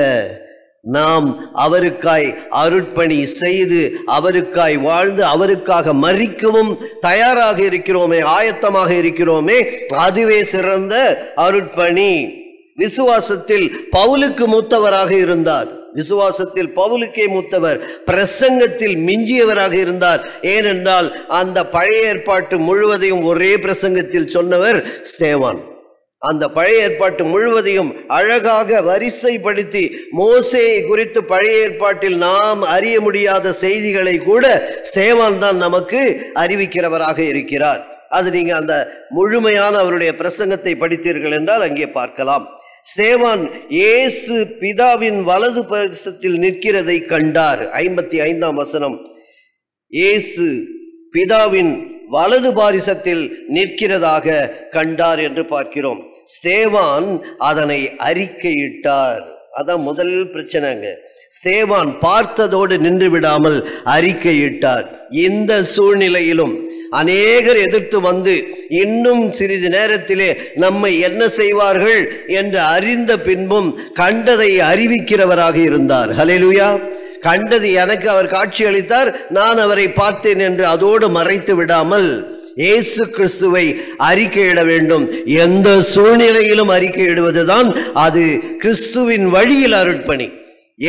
நாம் அவருக்காய் அருட்பணி செய்து அவருக்காய் வாழ்ந்து அவருக்காக மரிக்கவும் தயாராக இருக்கிறோமே, ஆயத்தமாக இருக்கிறோமே, அதுவே சிறந்த அருட்பணி. விசுவாசத்தில் பவுலுக்கு மூத்தவராக இருந்தார். விசுவாசத்தில் பவுலுக்கே மூத்தவர், பிரசங்கத்தில் மிஞ்சியவராக இருந்தார். ஏனென்றால் அந்த பழைய ஏற்பாட்டு முழுவதையும் ஒரே பிரசங்கத்தில் சொன்னவர் ஸ்தேவான். அந்த பழைய ஏற்பாட்டு முழுவதையும் அழகாக வரிசைப்படுத்தி மோசேயை குறித்து பழைய ஏற்பாட்டில் நாம் அறிய முடியாத செய்திகளை கூட ஸ்தேவான் தான் நமக்கு அறிவிக்கிறவராக இருக்கிறார். அது நீங்க அந்த முழுமையான அவருடைய பிரசங்கத்தை படித்தீர்கள் என்றால் அங்கே பார்க்கலாம். ஸ்தேவான் இயேசு பிதாவின் வலது பாரிசத்தில் நிற்கிறதை கண்டார். 55ஆம் வசனம். இயேசு பிதாவின் வலது பாரிசத்தில் நிற்கிறதாக கண்டார் என்று பார்க்கிறோம். ஸ்தேவான் அதனை அறிக்கையிட்டார். அதான் முதல் பிரச்சனைங்க. ஸ்தேவான் பார்த்ததோடு நின்று விடாமல் அறிக்கையிட்டார். இந்த சூழ்நிலையிலும் அநேகர் எதிர்த்து வந்து இன்னும் சிறிது நேரத்திலே நம்மை என்ன செய்வார்கள் என்று அறிந்த பின்பும் கண்டதை அறிவிக்கிறவராக இருந்தார். ஹல்லேலூயா. கண்டது எனக்கு அவர் காட்சி அளித்தார், நான் அவரை பார்த்தேன் என்று அதோடு மறைத்து விடாமல் இயேசு கிறிஸ்துவை அறிக்கையிட வேண்டும். எந்த சூழ்நிலையிலும் அறிக்கையிடுவதுதான் அது கிறிஸ்துவின் வழியில் அருட்பணி.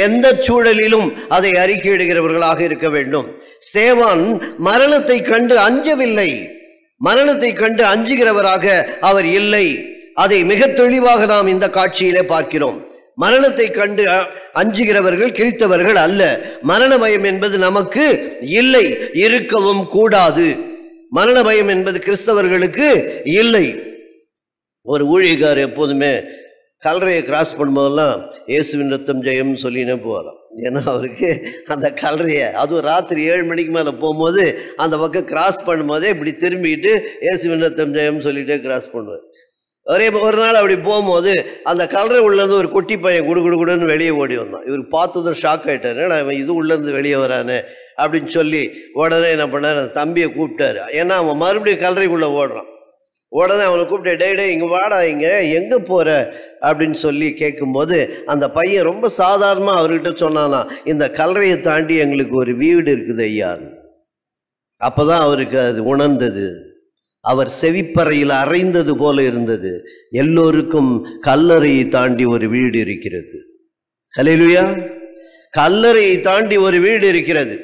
எந்த சூழலிலும் அதை அறிக்கையிடுகிறவர்களாக இருக்க வேண்டும். ஸ்தேவான் மரணத்தை கண்டு அஞ்சவில்லை. மரணத்தை கண்டு அஞ்சுகிறவராக அவர் இல்லை. அதை மிக தெளிவாக நாம் இந்த காட்சியிலே பார்க்கிறோம். மரணத்தை கண்டு அஞ்சுகிறவர்கள் கிறிஸ்தவர்கள் அல்ல. மரண பயம் என்பது நமக்கு இல்லை, இருக்கவும் கூடாது. மரண பயம் என்பது கிறிஸ்தவர்களுக்கு இல்லை. ஒரு ஊழியக்காரர் எப்போதுமே கல்லறையை கிராஸ் பண்ணும்போதெல்லாம் இயேசுவின் ரத்தம் ஜெயம் சொல்லினே போகலாம். ஏன்னா அவருக்கு அந்த கல்லறையை, அதுவும் ராத்திரி 7 மணிக்கு மேலே போகும்போது அந்த பக்கம் கிராஸ் பண்ணும்போதே இப்படி திரும்பிட்டு இயேசுவின் ரத்தம் ஜெயம் சொல்லிகிட்டே கிராஸ் பண்ணுவார். ஒரு நாள் அப்படி போகும்போது அந்த கல்லறை உள்ளேருந்து ஒரு குட்டி பையன் குடுன்னு வெளியே ஓடி வந்தான். இவர் பார்த்ததும் ஷாக் ஆகிட்டார். ஏன்னா அவன் இது உள்ளேருந்து வெளியே வரானே அப்படின்னு சொல்லி உடனே என்ன பண்ணார், அந்த தம்பியை கூப்பிட்டாரு. ஏன்னா அவன் மறுபடியும் கல்லறைக்குள்ளே ஓடுறான். உடனே அவனை கூப்பிட்டு, டே இங்கே வாடா, இங்கே எங்கே போகிற அப்படின்னு சொல்லி கேட்கும்போது அந்த பையன் ரொம்ப சாதாரணமாக அவர்கிட்ட சொன்னானா, இந்த கல்லறையை தாண்டி எங்களுக்கு ஒரு வீடு இருக்குது ஐயான்னு. அப்போ தான் அவருக்கு அது உணர்ந்தது. அவர் செவிப்பறையில் அறைந்தது போல இருந்தது. எல்லோருக்கும் கல்லறையை தாண்டி ஒரு வீடு இருக்கிறது. ஹல்லேலூயா. கல்லறையை தாண்டி ஒரு வீடு இருக்கிறது.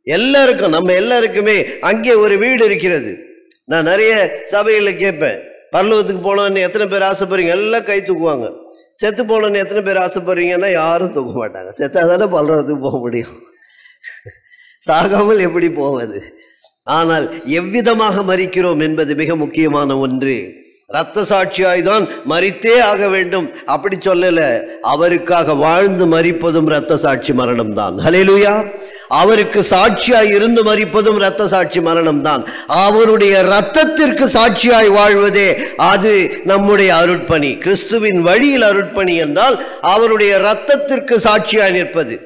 எல்லாருக்கும், நம்ம எல்லாருக்குமே அங்கே ஒரு வீடு இருக்கிறது. நான் நிறைய சபையில் கேட்பேன், பரலோகத்துக்கு போனோன்னு எத்தனை பேர் ஆசைப்படுறீங்க? எல்லாம் கை தூக்குவாங்க. செத்து போனோன்னு எத்தனை பேர் ஆசைப்படுறீங்கன்னா யாரும் தூக்க மாட்டாங்க. செத்தா தானே பரலோகத்துக்கு போக முடியும். சாகாமல் எப்படி போவது? ஆனால் எவ்விதமாக மரிக்கிறோம் என்பது மிக முக்கியமான ஒன்று. இரத்த சாட்சியாய் தான் மரித்தே ஆக வேண்டும் அப்படி சொல்லல. அவருக்காக வாழ்ந்து மரிப்பதும் இரத்த சாட்சி மரணம் தான். ஹல்லேலூயா. அவருக்கு சாட்சியாய் இருந்து மரிப்பதும் இரத்த சாட்சி மரணம் தான். அவருடைய இரத்தத்திற்கு சாட்சியாய் வாழ்வதே அது நம்முடைய அருட்பணி. கிறிஸ்துவின் வழியில் அருட்பணி என்றால் அவருடைய இரத்தத்திற்கு சாட்சியாய் நிற்பது.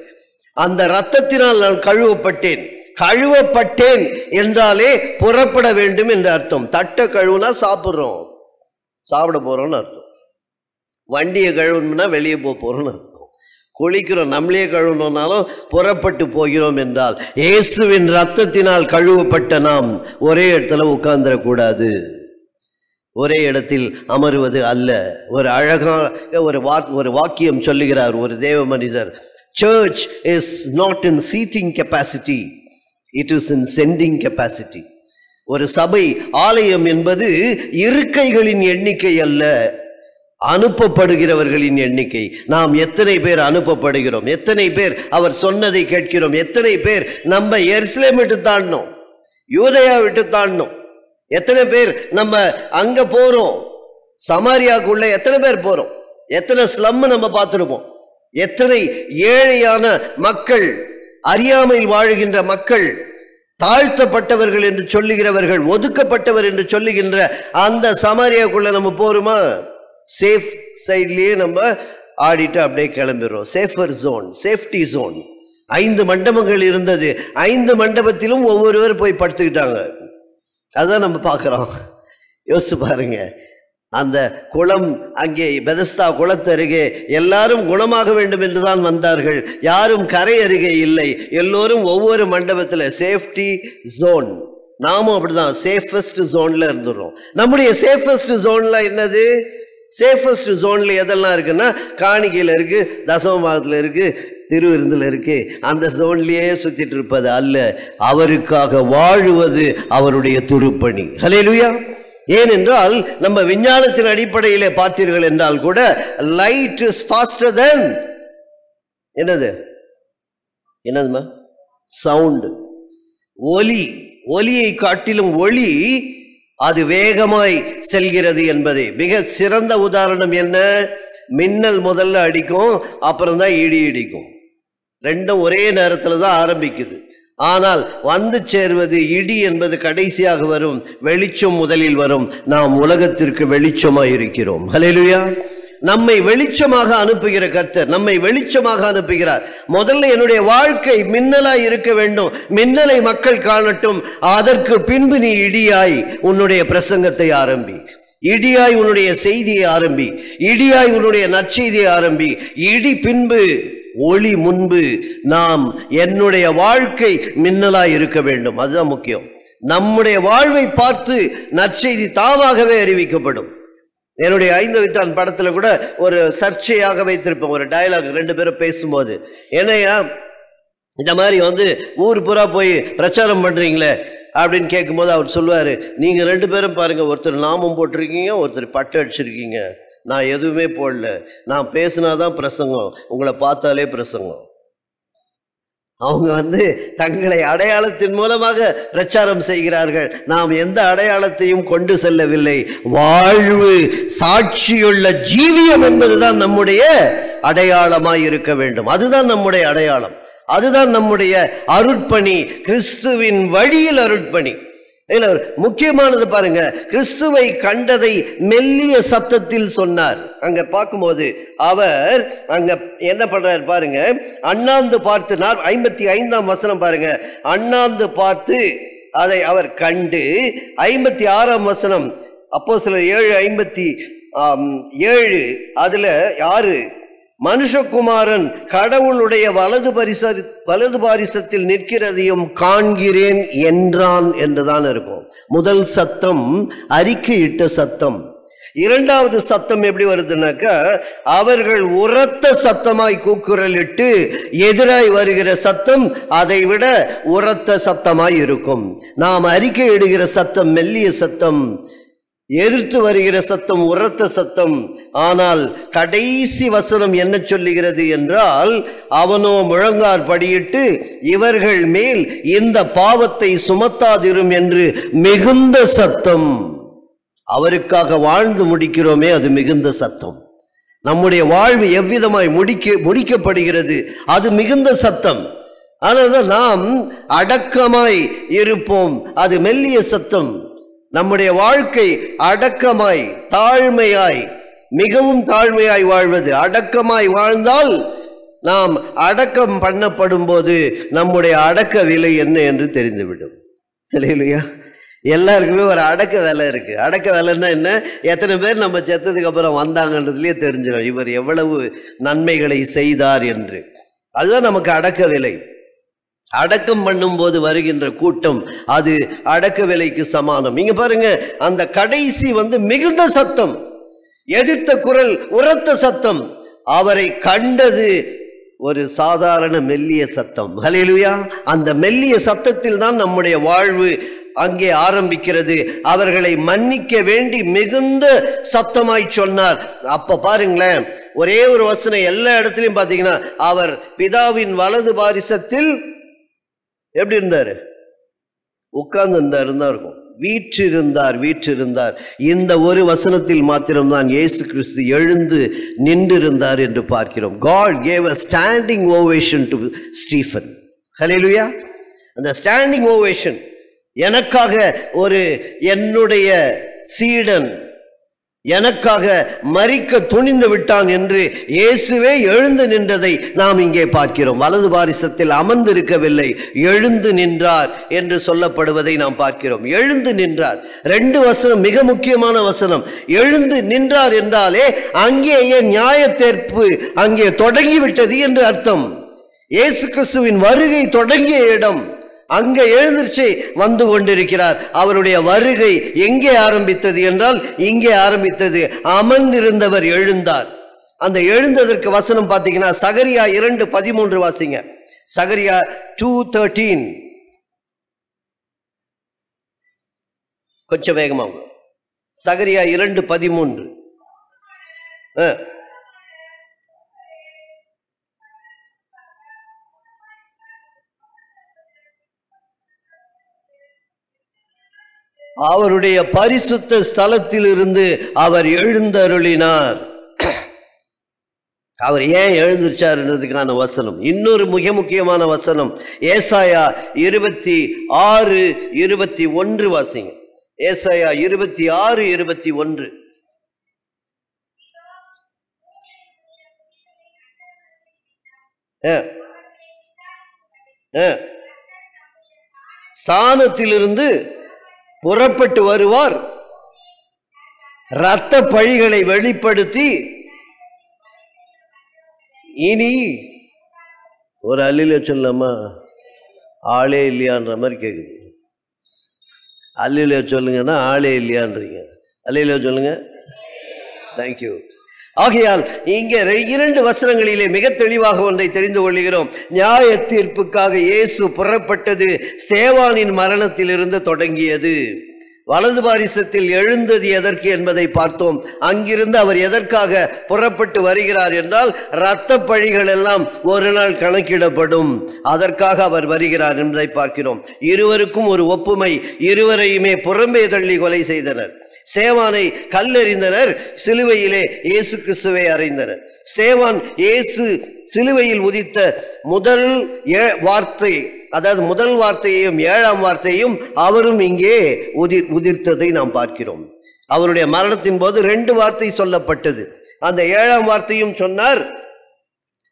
அந்த இரத்தத்தினால் நான் கழுவப்பட்டேன். கழுவப்பட்டேன் என்றாலே புறப்பட வேண்டும் என்று அர்த்தம். தட்டை கழுவுனா சாப்பிட்றோம், சாப்பிட போறோம்னு அர்த்தம். வண்டியை கழுவணும்னா வெளியே போறோம்னு அர்த்தம். குளிக்கிறோம், நம்மளே கழுவணும்னாலும் புறப்பட்டு போகிறோம் என்றால் இயேசுவின் இரத்தத்தினால் கழுவப்பட்ட நாம் ஒரே இடத்துல உட்கார்ந்துடக்கூடாது. ஒரே இடத்தில் அமருவது அல்ல. ஒரு அழகாக ஒரு வாக்கியம் சொல்லுகிறார் ஒரு தேவ மனிதர். Church is not in seating capacity, it is in sending capacity. ஒரு சபை ஆலயம் என்பது இருக்கைகளின் எண்ணிக்கை அல்ல, அனுப்பப்படுகிறவர்களின் எண்ணிக்கை. நாம் எத்தனை பேர் அனுப்பப்படுகிறோம், எத்தனை பேர் அவர் சொன்னதை கேட்கிறோம், எத்தனை பேர் நம்ம எருசலேம் விட்டு தாண்டணும், யூதேயா விட்டு தாண்டணும், எத்தனை பேர் நம்ம அங்க போறோம், சமாரியாக்குள்ள எத்தனை பேர் போறோம், எத்தனை ஸ்லம் நம்ம பார்த்துருப்போம், எத்தனை ஏழையான மக்கள், அறியாமையில் வாழுகின்ற மக்கள், தாழ்த்தப்பட்டவர்கள் என்று சொல்லுகிறவர்கள், ஒதுக்கப்பட்டவர் என்று சொல்லுகின்ற அந்த சமாரியாக்குள்ள நம்ம போறோமா? சேஃப் சைட்லயே நம்ம ஆடிட்டு அப்படியே கிளம்பிடுறோம். Safer zone, safety zone. 5 மண்டபங்கள் இருந்தது. 5 மண்டபத்திலும் ஒவ்வொருவர் போய் படுத்துக்கிட்டாங்க. அதுதான் நம்ம பார்க்குறோம். யோசிச்சு பாருங்க. அந்த குளம் அங்கே பெதஸ்தா குளத்தருகே எல்லாரும் குணமாக வேண்டும் என்றுதான் வந்தார்கள். யாரும் கரை அருகே இல்லை. எல்லோரும் ஒவ்வொரு மண்டபத்தில் சேஃப்டி ஜோன். நாமும் அப்படிதான் சேஃபஸ்ட் ஜோன்ல இருந்துடுறோம். நம்முடைய சேஃபஸ்ட் ஜோன்ல என்னது? சேஃபஸ்ட் ஜோன்ல எதெல்லாம் இருக்குன்னா காணிக்கையில் இருக்கு, தசமபாகத்தில் இருக்கு, திருவிருந்தில் இருக்கு. அந்த ஜோன்லயே சுத்திட்டு இருப்பது அல்ல, அவருக்காக வாழுவது அவருடைய திருப்பணி. ஹல்லேலூயா. ஏனென்றால் நம்ம விஞ்ஞானத்தின் அடிப்படையிலே பார்த்தீர்கள் என்றால் கூட லைட் இஸ் ஃபாஸ்டர் தென் என்னதுமா சவுண்ட். ஒலியை காட்டிலும் ஒளி அது வேகமாய் செல்கிறது என்பது மிக சிறந்த உதாரணம். என்ன? மின்னல் முதல்ல அடிக்கும், அப்புறம் தான் இடி இடிக்கும். ரெண்டும் ஒரே நேரத்தில் தான் ஆரம்பிக்குது. ஆனால் வந்து சேர்வது இடி என்பது கடைசியாக வரும். வெளிச்சம் முதலில் வரும். நாம் உலகத்திற்கு வெளிச்சமாய் இருக்கிறோம். ஹல்லேலூயா. நம்மை வெளிச்சமாக அனுப்புகிற கர்த்தர் நம்மை வெளிச்சமாக அனுப்புகிறார். முதல்ல என்னுடைய வாழ்க்கை மின்னலாய் இருக்க வேண்டும். மின்னலை மக்கள் காணட்டும். அதற்கு பின்பு நீ இடியாய் உன்னுடைய பிரசங்கத்தை ஆரம்பி, இடியாய் உன்னுடைய செய்தியை ஆரம்பி, இடியாய் உன்னுடைய நற்செய்தியை ஆரம்பி. இடி பின்பு ஒளி முன்பு. நாம் என்னுடைய வாழ்க்கை மின்னலாய் இருக்க வேண்டும். அதுதான் முக்கியம். நம்முடைய வாழ்வை பார்த்து நற்செய்தி தாமாகவே அறிவிக்கப்படும். என்னுடைய 5 வித்தான் படத்துல கூட ஒரு சர்ச்சையாக வைத்திருப்பேன். ஒரு டயலாக் 2 பேரும் பேசும்போது, என்னையா இந்த மாதிரி ஊர் பூரா போய் பிரச்சாரம் பண்றீங்களே அப்படின்னு கேட்கும்போது அவர் சொல்லுவாரு, நீங்க 2 பேரும் பாருங்க, ஒருத்தர் நாமம் போட்டிருக்கீங்க, ஒருத்தர் பட்டு அடிச்சிருக்கீங்க. நான் எதுவுமே போடல. நான் பேசினாதான் பிரசங்கம், உங்களை பார்த்தாலே பிரசங்கம். அவங்க தங்களை அடையாளத்தின் மூலமாக பிரச்சாரம் செய்கிறார்கள். நாம் எந்த அடையாளத்தையும் கொண்டு செல்லவில்லை. வாழ்வு சாட்சியுள்ள ஜீவியம் என்பதுதான் நம்முடைய அடையாளமாய் இருக்க வேண்டும். அதுதான் நம்முடைய அடையாளம். அதுதான் நம்முடைய அருட்பணி, கிறிஸ்துவின் வழியில் அருட்பணி. இதுல முக்கியமானது பாருங்க, கிறிஸ்துவை கண்டதை மெல்லிய சத்தத்தில் சொன்னார். அங்க பார்க்கும்போது அவர் அங்க என்ன பண்றாரு பாருங்க. அண்ணாந்து பார்த்து 55ஆம் வசனம் பாருங்க. அண்ணாந்து பார்த்து அதை அவர் கண்டு. 56ஆம் வசனம் அப்போஸ்தலர் 7:57 அதுல யாரு? மனுஷகுமாரன் கடவுளுடைய வலது பாரிசத்தில் நிற்கிறதையும் காண்கிறேன் என்றான் என்றுதான் இருக்கும். முதல் சத்தம் அறிக்கையிட்ட சத்தம். 2வது சத்தம் எப்படி வருதுன்னாக்கா, அவர்கள் உரத்த சத்தமாய் கூக்குரலிட்டு எதிராய் வருகிற சத்தம் அதை விட உரத்த சத்தமாய் இருக்கும். நாம் அறிக்கை இடுகிற சத்தம் மெல்லிய சத்தம், எதிர்த்து வருகிற சத்தம் உரத்த சத்தம். ஆனால் கடைசி வசனம் என்ன சொல்லுகிறது என்றால், அவனோ முழங்கார் படியிட்டு இவர்கள் மேல் இந்த பாவத்தை சுமத்தாதிரும் என்று மிகுந்த சத்தம். அவருக்காக வாழ்ந்து முடிக்கிறோமே, அது மிகுந்த சத்தம். நம்முடைய வாழ்வு எவ்விதமாய் முடிக்கப்படுகிறது, அது மிகுந்த சத்தம். ஆனால் நாம் அடக்கமாய் இருப்போம், அது மெல்லிய சத்தம். நம்முடைய வாழ்க்கை அடக்கமாய் தாழ்மையாய், மிகவும் தாழ்மையாய் வாழ்வது. அடக்கமாய் வாழ்ந்தால் நாம் அடக்கம் பண்ணப்படும் போது நம்முடைய அடக்க விலை என்ன என்று தெரிந்துவிடும். இல்லையா? எல்லாருக்குமே ஒரு அடக்க வேலை இருக்கு. அடக்க வேலைன்னா என்ன? எத்தனை பேர் நம்ம செத்ததுக்கு அப்புறம் வந்தாங்கன்றதுலேயே தெரிஞ்சிடும் இவர் எவ்வளவு நன்மைகளை செய்தார் என்று. அதுதான் நமக்கு அடக்க விலை. அடக்கம் பண்ணும்போது வருகின்ற கூட்டம் அது அடக்க விலைக்கு சமானம். இங்க பாருங்க, அந்த கடைசி மிகுந்த சத்தம், எதிர்த்த குரல் உரத்த சத்தம். அவரை கண்டது ஒரு சாதாரண மெல்லிய சத்தம். ஹல்லேலூயா. அந்த மெல்லிய சத்தத்தில் தான் நம்முடைய வாழ்வு அங்கே ஆரம்பிக்கிறது. அவர்களை மன்னிக்க வேண்டி மிகுந்த சத்தமாய் சொன்னார். அப்ப பாருங்களேன், ஒரே ஒரு வசனம் எல்லா இடத்துலையும் பார்த்தீங்கன்னா, அவர் பிதாவின் வலது பாரிசத்தில் எப்படி இருந்தாரு? உட்கார்ந்து இருந்தார் இருக்கும். வீற்றிருந்தார். இந்த ஒரு வசனத்தில் மாத்திரம்தான் இயேசு கிறிஸ்து எழுந்து நின்றிருந்தார் என்று பார்க்கிறோம். God gave a standing ovation to Stephen. ஹல்லேலூயா. அந்த ஸ்டாண்டிங் ஓவேஷன் எனக்காக என்னுடைய சீடன், எனக்காக மரிக்க துணிந்து விட்டான் என்று இயேசுவே எழுந்து நின்றதை நாம் இங்கே பார்க்கிறோம். வலது பாரிசத்தில் அமர்ந்திருக்கவில்லை, எழுந்து நின்றார் என்று சொல்லப்படுவதை நாம் பார்க்கிறோம். எழுந்து நின்றார். 2 வசனம் மிக முக்கியமான வசனம். எழுந்து நின்றார் என்றாலே அங்கேயே நியாய தீர்ப்பு அங்கே தொடங்கிவிட்டது என்று அர்த்தம். இயேசு கிறிஸ்துவின் வருகை தொடங்கிய இடம். அங்கே எழுந்திருச்சு வந்து கொண்டிருக்கிறார். அவருடைய வருகை எங்கே ஆரம்பித்தது என்றால் இங்கே ஆரம்பித்தது. அமர்ந்திருந்தவர் எழுந்தார். அந்த எழுந்ததற்கு வசனம் பார்த்தீங்கன்னா சகரியா 2:13 வாசிங்க. சகரியா 2:13. கொஞ்சம் வேகமாக. சகரியா 2:13. அவருடைய பரிசுத்த ஸ்தலத்திலிருந்து அவர் எழுந்தருளினார். அவர் ஏன் எழுந்திருச்சார்ன்றதுக்கான வசனம். இன்னொரு மிக முக்கியமான வசனம் ஏசாயா 26:21 வாசிங்க. ஏசாயா 26:21. ஸ்தானத்திலிருந்து புறப்பட்டு வருவார், இரத்த பழிகளை வெளிப்படுத்தி. இனி ஒரு அல்லில சொல்லாமா? ஆளே இல்லையான்ற மாதிரி கேக்குது. அல்லில சொல்லுங்கன்னா ஆளே இல்லையான்றீங்க. அல்லில சொல்லுங்க. தேங்க்யூ. ஆகையால் இங்கே 2 வசனங்களிலே மிக தெளிவாக ஒன்றை தெரிந்து கொள்கிறோம். நியாய தீர்ப்புக்காக இயேசு புறப்பட்டது ஸ்தேவானின் மரணத்திலிருந்து தொடங்கியது. வலது பாரிசத்தில் எழுந்தது எதற்கு என்பதை பார்த்தோம். அங்கிருந்து அவர் எதற்காக புறப்பட்டு வருகிறார் என்றால் இரத்த பழிகள் எல்லாம் ஒரு நாள் கணக்கிடப்படும், அதற்காக அவர் வருகிறார் என்பதை பார்க்கிறோம். இருவருக்கும் ஒரு ஒப்புமை. இருவரையுமே புறம்பே தள்ளி கொலை செய்தனர். ஸ்தேவானை கல்லெறிந்தனர், சிலுவையிலே இயேசு கிறிஸ்துவை அறைந்தனர். ஸ்தேவான் இயேசு சிலுவையில் உதித்த முதல் வார்த்தை, அதாவது முதல் வார்த்தையையும் 7ஆம் வார்த்தையும் அவரும் இங்கே உதிர்த்ததை நாம் பார்க்கிறோம். அவருடைய மரணத்தின் போது 2 வார்த்தை சொல்லப்பட்டது. அந்த 7ஆம் வார்த்தையும் சொன்னார்,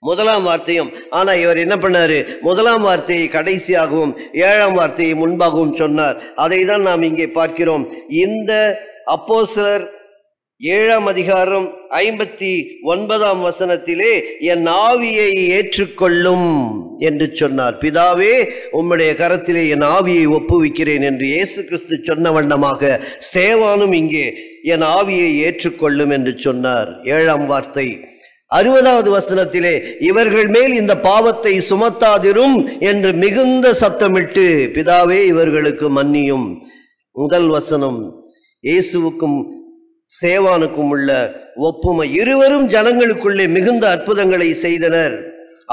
1ஆம் வார்த்தையும். ஆனால் இவர் என்ன பண்ணாரு? 1ஆம் வார்த்தையை கடைசியாகவும் 7ஆம் வார்த்தையை முன்பாகவும் சொன்னார். அதை தான் நாம் இங்கே பார்க்கிறோம். இந்த அப்போஸ்தலர் 7ஆம் அதிகாரம் 59ஆம் வசனத்திலே என் ஆவியை ஏற்றுக்கொள்ளும் என்று சொன்னார். பிதாவே, உம்முடைய கரத்திலே என் ஆவியை ஒப்புவிக்கிறேன் என்று இயேசு கிறிஸ்து சொன்ன வண்ணமாக ஸ்தேவானும் இங்கே என் ஆவியை ஏற்றுக்கொள்ளும் என்று சொன்னார். 7ஆம் வார்த்தை. 60வது வசனத்திலே இவர்கள் மேல் இந்த பாவத்தை சுமத்தாதிரும் என்று மிகுந்த சத்தமிட்டு பிதாவே இவர்களுக்கு மன்னியும். முதல் வசனம் இயேசுவுக்கும் ஸ்தேவானுக்கும் உள்ள ஒப்புமை. இருவரும் ஜனங்களுக்குள்ளே மிகுந்த அற்புதங்களை செய்தனர்.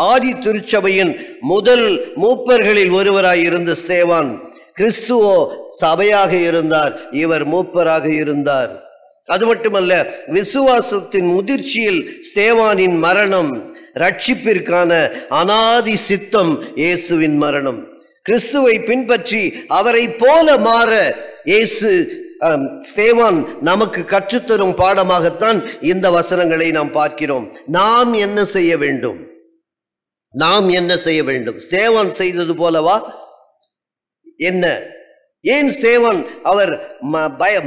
ஆதி திருச்சபையின் முதல் மூப்பர்களில் ஒருவராய் இருந்த ஸ்தேவான் கிறிஸ்துவோ சபையாக இருந்தார், இவர் மூப்பராக இருந்தார். அது மட்டுமல்ல, விசுவாசத்தின் முதிர்ச்சியில் ஸ்தேவானின் மரணம் ரட்சிப்பிற்கான அனாதி சித்தம். இயேசுவின் மரணம் கிறிஸ்துவை பின்பற்றி அவரை போல மாற இயேசு ஸ்தேவான் நமக்கு கற்றுத்தரும் பாடமாகத்தான் இந்த வசனங்களை நாம் பார்க்கிறோம். நாம் என்ன செய்ய வேண்டும்? நாம் என்ன செய்ய வேண்டும்? ஸ்தேவான் செய்தது போலவா? என்ன? ஏன் ஸ்தேவான் அவர்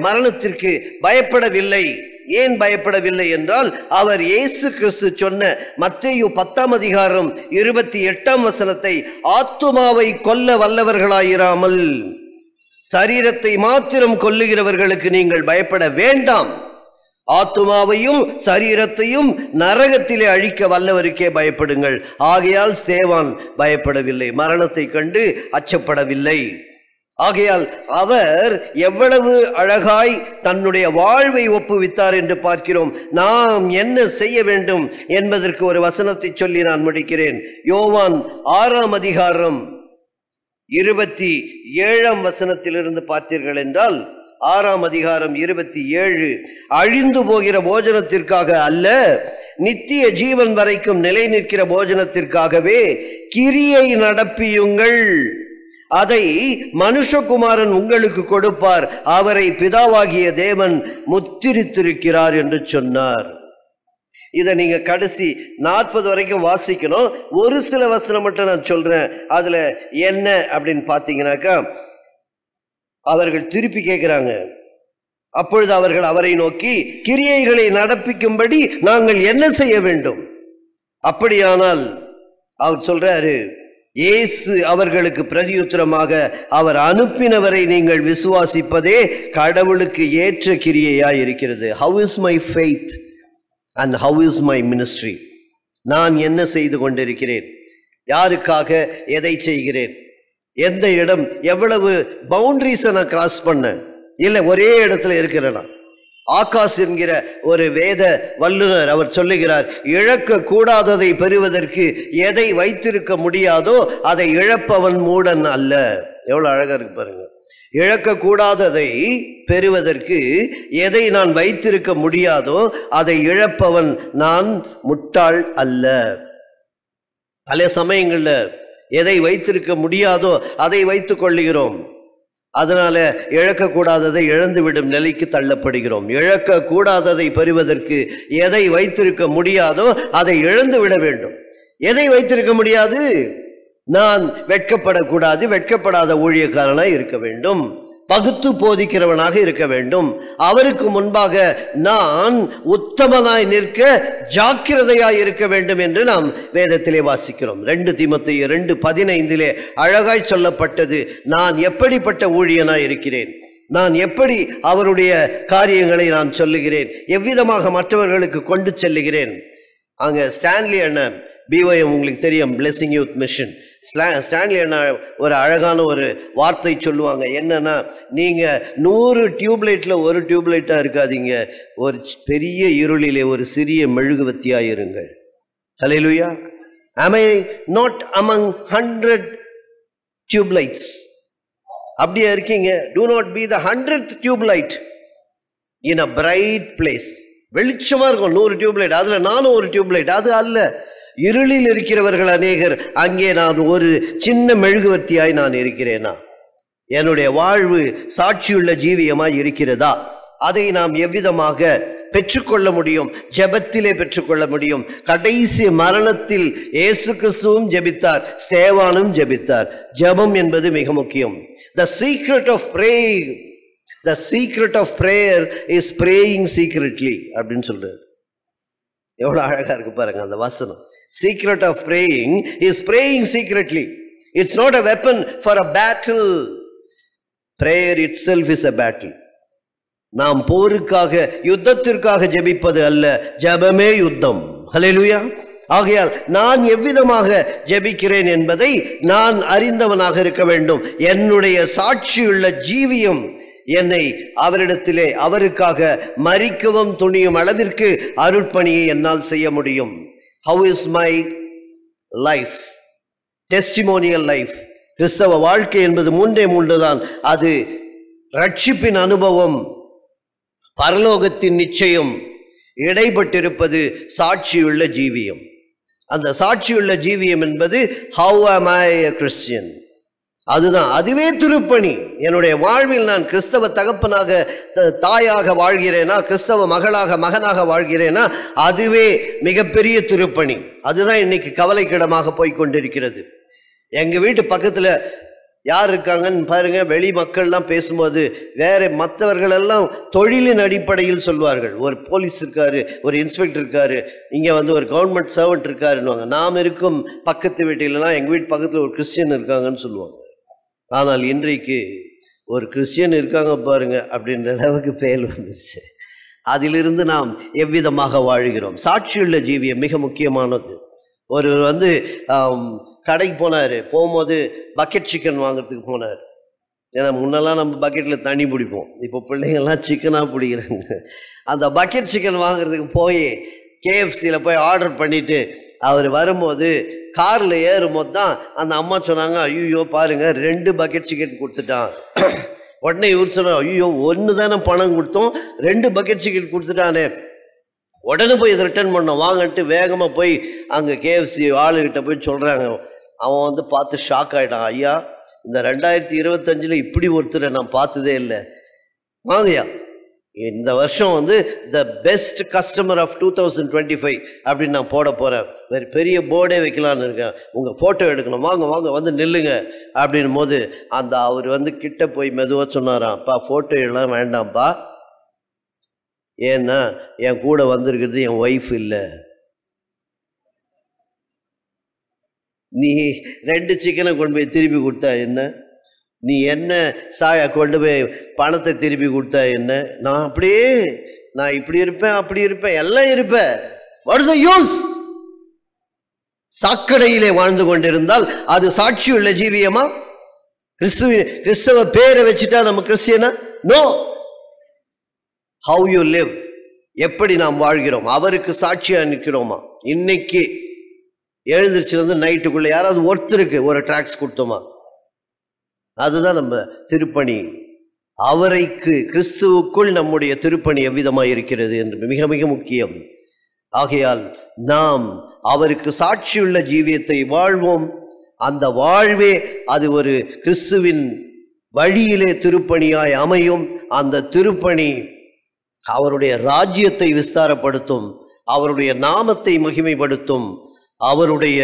மரணத்திற்கு பயப்படவில்லை? ஏன் பயப்படவில்லை என்றால் அவர் இயேசு கிறிஸ்து சொன்ன மத்தேயு 10ஆம் அதிகாரம் 28ஆம் வசனத்தை, ஆத்துமாவை கொல்ல வல்லவர்களாயிராமல் சரீரத்தை மாத்திரம் கொல்லுகிறவர்களுக்கு நீங்கள் பயப்பட வேண்டாம், ஆத்துமாவையும் சரீரத்தையும் நரகத்திலே அழிக்க வல்லவருக்கே பயப்படுங்கள். ஆகையால் ஸ்தேவான் பயப்படவில்லை, மரணத்தை கண்டு அச்சப்படவில்லை. ஆகையால் அவர் எவ்வளவு அழகாய் தன்னுடைய வாழ்வை ஒப்புவித்தார் என்று பார்க்கிறோம். நாம் என்ன செய்ய வேண்டும் என்பதற்கு ஒரு வசனத்தை சொல்லி நான் முடிக்கிறேன். யோவான் 6ஆம் அதிகாரம் 27ஆம் வசனத்திலிருந்து பார்த்தீர்கள் என்றால், 6ஆம் அதிகாரம் 27, அழிந்து போகிற போஜனத்திற்காக அல்ல, நித்திய ஜீவன் வரைக்கும் நிலை நிற்கிற போஜனத்திற்காகவே கிரியை நடப்பியுங்கள். அதை மனுஷகுமாரன் உங்களுக்கு கொடுப்பார், அவரை பிதாவாகிய தேவன் முத்திரித்திருக்கிறார் என்று சொன்னார். இதை நீங்க கடைசி 40 வரைக்கும் வாசிக்கணும். ஒரு சில வசனம் மட்டும் நான் சொல்றேன். அதுல என்ன அப்படின்னு பார்த்தீங்கன்னாக்கா, அவர்கள் திருப்பி கேட்கிறாங்க. அப்பொழுது அவர்கள் அவரை நோக்கி, கிரியைகளை நடப்பிக்கும்படி நாங்கள் என்ன செய்ய வேண்டும்? அப்படியானால் அவர் சொல்றாரு, இயேசு அவர்களுக்கு பிரதியுத்தரமாக, அவர் அனுப்பினவரை நீங்கள் விசுவாசிப்பதே கடவுளுக்கு ஏற்ற கிரியையாய் இருக்கிறது. How is my faith and how is my ministry? நான் என்ன செய்து கொண்டிருக்கிறேன்? யாருக்காக எதை செய்கிறேன்? எந்த இடம், எவ்வளவு பவுண்டரிஸை நான் கிராஸ் பண்ணேன்? இல்லை ஒரே இடத்துல இருக்கிறேனா? ஆகாஷ் என்கிற ஒரு வேத வல்லுனர் அவர் சொல்லுகிறார், இழக்க கூடாததை பெறுவதற்கு எதை வைத்திருக்க முடியாதோ அதை இழப்பவன் மூடன் அல்ல. எவ்வளவு அழகா இருக்கு பாருங்க. இழக்க கூடாததை பெறுவதற்கு எதை நான் வைத்திருக்க முடியாதோ அதை இழப்பவன் நான் முட்டாள் அல்ல. பல சமயங்கள்ல எதை வைத்திருக்க முடியாதோ அதை வைத்துக் கொள்ளுகிறோம். அதனால இழக்கக்கூடாததை இழந்துவிடும் நிலைக்கு தள்ளப்படுகிறோம். இழக்கக்கூடாததை பெறுவதற்கு எதை வைத்திருக்க முடியாதோ அதை இழந்து விட வேண்டும். எதை வைத்திருக்க முடியாது? நான் வெட்கப்படக்கூடாது, வெட்கப்படாத ஊழியக்காரனாய் இருக்க வேண்டும், பகுத்து போதிக்கிறவனாக இருக்க வேண்டும், அவருக்கு முன்பாக நான் உத்தமனாய் நிற்க ஜாக்கிரதையாய் இருக்க வேண்டும் என்று நாம் வேதத்திலே வாசிக்கிறோம். 2 தீமோத்தேயு 2:15 அழகாய் சொல்லப்பட்டது, நான் எப்படிப்பட்ட ஊழியனாய் இருக்கிறேன், நான் எப்படி அவருடைய காரியங்களை நான் சொல்லுகிறேன், எவ்விதமாக மற்றவர்களுக்கு கொண்டு செல்லுகிறேன். அங்கே ஸ்டான்லி அண்ணன் BYM உங்களுக்கு தெரியும், பிளெஸிங் யூத் மிஷன், ஸ்டான்லி அண்ணா ஒரு அழகான ஒரு வார்த்தை சொல்லுவாங்க. என்னன்னா, நீங்கள் 100 டியூப்லைட்டில் ஒரு டியூப்லைட்டாக இருக்காதீங்க, ஒரு பெரிய இருளிலே ஒரு சிறிய மெழுகுவத்தியாக இருங்கள். Hallelujah. am I not among 100 tubelights? அப்படியே இருக்கீங்க. do not be the 100th tubelight in a bright place. வெளிச்சமாக இருக்கும் 100 டியூப்லைட், அதில் நானும் ஒரு டியூப்லைட். அது அல்ல, இருளில் இருக்கிறவர்கள் அநேகர், அங்கே நான் ஒரு சின்ன மெழுகுவர்த்தியாய் நான் இருக்கிறேனா? என்னுடைய வாழ்வு சாட்சியுள்ள ஜீவியமாய் இருக்கிறதா? அதை நாம் எவ்விதமாக பெற்றுக்கொள்ள முடியும்? ஜெபத்திலே பெற்றுக்கொள்ள முடியும். கடைசி மரணத்தில் இயேசு கிறிஸ்துவும் ஜெபித்தார், ஸ்தேவானும் ஜெபித்தார். ஜெபம் என்பது மிக முக்கியம். The secret of praying, the secret of prayer is praying secretly அப்படின்னு சொல்றாரு. எவ்வளவு அழகா இருக்கு பாருங்க அந்த வசனம். Secret of praying is praying secretly. It's not a weapon for a battle. Prayer itself is a battle. நாம் போருக்காக, யுத்தத்திற்காக ஜெபிப்பது அல்ல, ஜெபமே யுத்தம். ஹல்லேலூயா. ஆகையால் நான் எவ்விதமாக ஜெபிக்கிறேன் என்பதை நான் அறிந்தவனாக இருக்க வேண்டும். என்னுடைய சாட்சியுள்ள ஜீவியம் என்னை அவரிடத்திலே அவருக்காக மரிக்கவும் துணியும் அளவிற்கு அருட்பணியை என்னால் செய்ய முடியும். How is my life? Testimonial life. கிறிஸ்தவ வாழ்க்கை என்பது 3 தான். அது ரட்சிப்பின் அனுபவம், பரலோகத்தின் நிச்சயம், இடைப்பட்டிருப்பது சாட்சியுள்ள ஜீவியம். அந்த சாட்சியுள்ள ஜீவியம் என்பது how am I a Christian? அதுதான், அதுவே திருப்பணி. என்னுடைய வாழ்வில் நான் கிறிஸ்தவ தகப்பனாக, தாயாக வாழ்கிறேனா, கிறிஸ்தவ மகளாக, மகனாக வாழ்கிறேனா, அதுவே மிகப்பெரிய திருப்பணி. அதுதான் இன்னைக்கு கவலைக்கிடமாக போய்கொண்டிருக்கிறது. எங்கள் வீட்டு பக்கத்தில் யார் இருக்காங்கன்னு பாருங்க. வெளி மக்கள்லாம் பேசும்போது வேற மற்றவர்களெல்லாம் தொழிலின் அடிப்படையில் சொல்வார்கள். ஒரு போலீஸ் இருக்காரு, ஒரு இன்ஸ்பெக்டர் இருக்காரு, இங்கே ஒரு கவர்மெண்ட் சர்வெண்ட் இருக்காருன்னுவாங்க. நாம் இருக்கும் பக்கத்து வீட்டிலலாம் எங்கள் வீட்டு பக்கத்தில் ஒரு கிறிஸ்டியன் இருக்காங்கன்னு சொல்லுவாங்க. ஆனால் இன்றைக்கு ஒரு கிறிஸ்டியன் இருக்காங்க பாருங்க அப்படின்ற அளவுக்கு பேர் வந்துருச்சு. அதிலிருந்து நாம் எவ்விதமாக வாழ்கிறோம்? சாட்சியுள்ள ஜீவியம் மிக முக்கியமானது. ஒருவர் கடைக்கு போனார். போகும்போது பக்கெட் சிக்கன் வாங்குறதுக்கு போனார். ஏன்னா முன்னெல்லாம் நம்ம பக்கெட்டில் தண்ணி பிடிப்போம், இப்போ பிள்ளைங்கள்லாம் சிக்கனாக பிடிக்கிறாங்க. அந்த பக்கெட் சிக்கன் வாங்குறதுக்கு போய் KFCயில் போய் ஆர்டர் பண்ணிவிட்டு அவர் வரும்போது காரில் ஏறும்போது தான் அந்த அம்மா சொன்னாங்க, ஐயோ பாருங்கள் 2 பக்கெட் சிக்கன் கொடுத்துட்டான். உடனே இவர் சொன்னார், ஐயோ 1 தானே பணம் கொடுத்தோம், 2 பக்கெட் சிக்கன் கொடுத்துட்டானே, உடனே போய் இதை ரிட்டர்ன் பண்ணோம் வாங்கன்ட்டு வேகமாக போய் அங்கே KFC ஆளுகிட்ட போய் சொல்கிறாங்க. அவன் பார்த்து ஷாக் ஆகிட்டான். ஐயா, இந்த 2025 இப்படி ஒருத்தரை நான் பார்த்ததே இல்லை, வாங்கயா இந்த வருஷம் வந்து த பெஸ்ட் கஸ்டமர் ஆஃப் 2025 அப்படின்னு நான் போட போகிறேன், வேறு பெரிய போர்டே வைக்கலான்னு இருக்கேன், உங்கள் ஃபோட்டோ எடுக்கணும், வாங்க வாங்க வந்து நில்லுங்க அப்படின் போது அந்த அவர் வந்து கிட்ட போய் மெதுவாக சொன்னாராம்ப்பா, ஃபோட்டோ எல்லாம் வேண்டாம்ப்பா, ஏன்னா என் கூட வந்திருக்கிறது என் ஒய்ஃப் இல்லை, நீ 2 சிக்கனை கொண்டு போய் திருப்பி கொடுத்தா என்ன, நீ என்ன சாயா கொண்டு போய் பணத்தை திருப்பி கொடுத்தா என்ன, நான் அப்படியே நான் இப்படி இருப்பேன் அப்படி இருப்பேன் எல்லாம் இருப்பேன், வாட் இஸ் த யூஸ்? சாக்கடையிலே வாழ்ந்து கொண்டிருந்தால் அது சாட்சியுள்ள ஜீவியமா? கிறிஸ்தவ பேரை வச்சுட்டா நம்ம கிறிஸ்டியனா? நோ. ஹவ் யூ லிவ், எப்படி நாம் வாழ்கிறோம், அவருக்கு சாட்சியா நிற்கிறோமா? இன்னைக்கு எழுந்திரிச்சிருந்து நைட்டுக்குள்ள யாராவது ஒருத்தருக்கு ஒரு ட்ராக்ஸ் கொடுத்தோமா? அதுதான் நம்ம திருப்பணி. அவரைக்கு கிறிஸ்துவுக்குள் நம்முடைய திருப்பணி எவ்விதமாக இருக்கிறது என்று மிக மிக முக்கியம். ஆகையால் நாம் அவருக்கு சாட்சியுள்ள ஜீவியத்தை வாழ்வோம். அந்த வாழ்வே அது ஒரு கிறிஸ்துவின் வழியிலே திருப்பணியாய் அமையும். அந்த திருப்பணி அவருடைய ராஜ்யத்தை விஸ்தாரப்படுத்தும், அவருடைய நாமத்தை மகிமைப்படுத்தும், அவருடைய